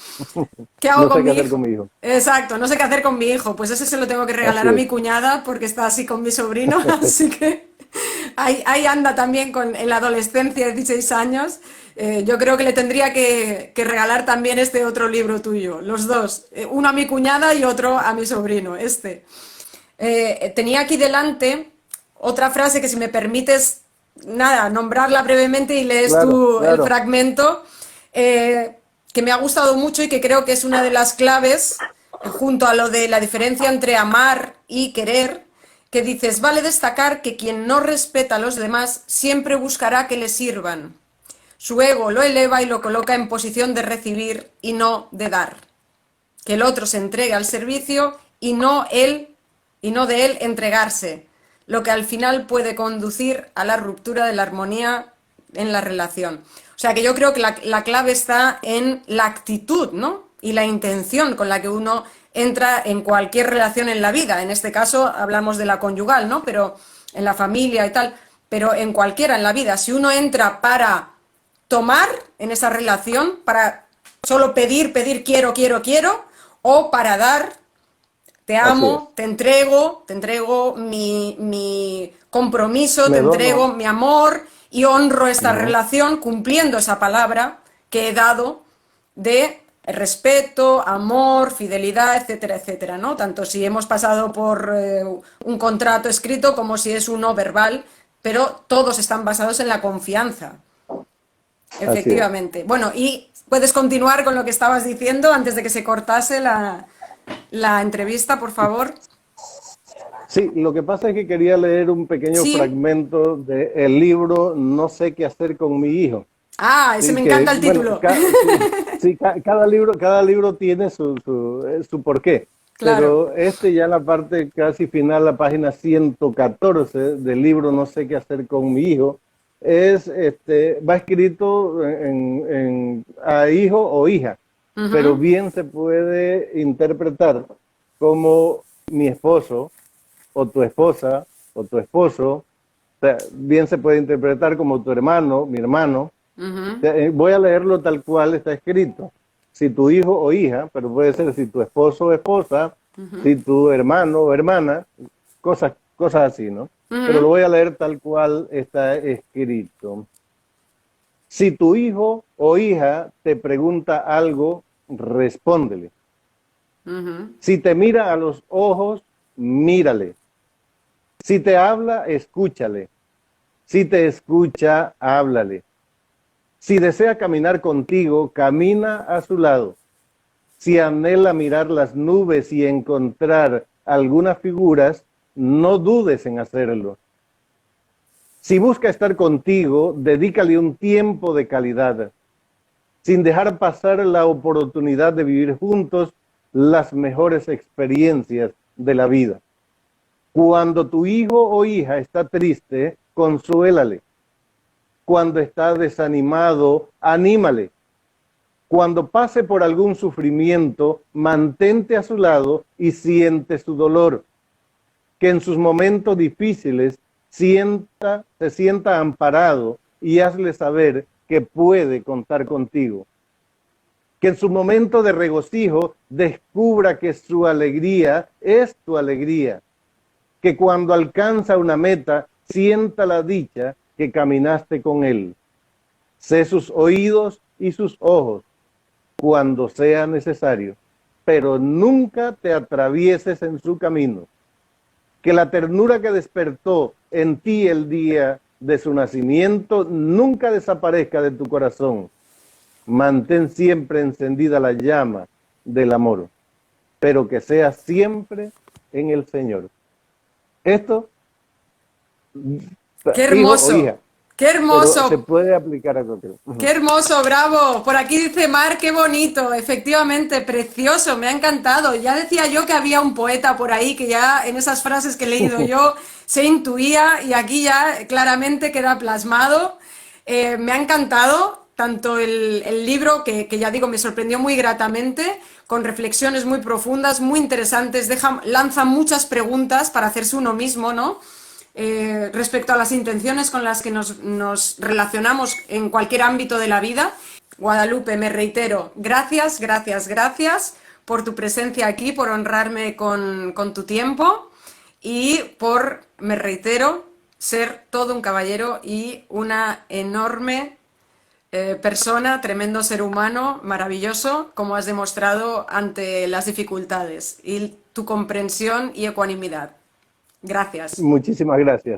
¿Qué hago No con sé qué mi hacer hijo? con mi hijo. Exacto, no sé qué hacer con mi hijo. Pues ese se lo tengo que regalar Así a es. mi cuñada porque está así con mi sobrino, así que ahí anda también en la adolescencia, 16 años. Yo creo que le tendría que regalar también este otro libro tuyo, los dos. Uno a mi cuñada y otro a mi sobrino, este. Tenía aquí delante otra frase que si me permites, nada, nombrarla brevemente y lees Claro, tú el claro. fragmento, eh, que me ha gustado mucho y que creo que es una de las claves, junto a lo de la diferencia entre amar y querer, que dices, vale destacar que quien no respeta a los demás siempre buscará que le sirvan. Su ego lo eleva y lo coloca en posición de recibir y no de dar. Que el otro se entregue al servicio y no de él entregarse, lo que al final puede conducir a la ruptura de la armonía en la relación. O sea que yo creo que la clave está en la actitud, ¿no? Y la intención con la que uno entra en cualquier relación en la vida. En este caso hablamos de la conyugal, ¿no? Pero en la familia y tal, pero en cualquiera en la vida. Si uno entra para tomar en esa relación, para solo pedir, pedir, quiero, quiero, quiero, o para dar, te Así es. amo, te entrego mi compromiso, te Me entrego dono. mi amor y honro esta Ujú. relación cumpliendo esa palabra que he dado de respeto, amor, fidelidad, etcétera, etcétera, ¿no? Tanto si hemos pasado por un contrato escrito como si es uno verbal, pero todos están basados en la confianza. Así es. Efectivamente. Bueno, y puedes continuar con lo que estabas diciendo antes de que se cortase la entrevista, por favor. Sí, lo que pasa es que quería leer un pequeño Sí. fragmento del libro No sé qué hacer con mi hijo. Ah, ese Sí, me que, encanta el bueno, título. sí, sí, cada libro tiene su porqué, Claro. pero este ya en la parte casi final, la página 114 del libro No sé qué hacer con mi hijo, va escrito a hijo o hija, pero Ujú, bien se puede interpretar como mi esposo o tu esposa o tu esposo, o sea, bien se puede interpretar como tu hermano, mi hermano. ujú, Voy a leerlo tal cual está escrito. Si tu hijo o hija, pero puede ser si tu esposo o esposa, ujú. si tu hermano o hermana, cosas así, ¿no? Pero lo voy a leer tal cual está escrito. Si tu hijo o hija te pregunta algo, respóndele. Si te mira a los ojos, mírale. Si te habla, escúchale. Si te escucha, háblale. Si desea caminar contigo, camina a su lado. Si anhela mirar las nubes y encontrar algunas figuras, no dudes en hacerlo. Si busca estar contigo, dedícale un tiempo de calidad, sin dejar pasar la oportunidad de vivir juntos las mejores experiencias de la vida. Cuando tu hijo o hija está triste, consuélale. Cuando está desanimado, anímale. Cuando pase por algún sufrimiento, mantente a su lado y siente su dolor. Que en sus momentos difíciles se sienta amparado y hazle saber que puede contar contigo. Que en su momento de regocijo descubra que su alegría es tu alegría. Que cuando alcanza una meta, sienta la dicha que caminaste con él. Sé sus oídos y sus ojos cuando sea necesario, pero nunca te atravieses en su camino. Que la ternura que despertó en ti el día de su nacimiento nunca desaparezca de tu corazón. Mantén siempre encendida la llama del amor, pero que sea siempre en el Señor. Esto, ¡Qué hijo hermoso! o hija, ¡Qué pero hermoso! se puede aplicar a cualquiera. ¡Qué hermoso! ¡Bravo! Por aquí dice Mar, qué bonito. Efectivamente, precioso, me ha encantado. Ya decía yo que había un poeta por ahí que ya en esas frases que he leído yo se intuía y aquí ya claramente queda plasmado. Me ha encantado tanto el libro, que ya digo, me sorprendió muy gratamente, con reflexiones muy profundas, muy interesantes, lanza muchas preguntas para hacerse uno mismo, ¿no? Respecto a las intenciones con las que nos relacionamos en cualquier ámbito de la vida. Guadalupe, me reitero, gracias, gracias, gracias por tu presencia aquí, por honrarme con tu tiempo y por, me reitero, ser todo un caballero y una enorme persona, tremendo ser humano, maravilloso, como has demostrado ante las dificultades y tu comprensión y ecuanimidad. Gracias. Muchísimas gracias.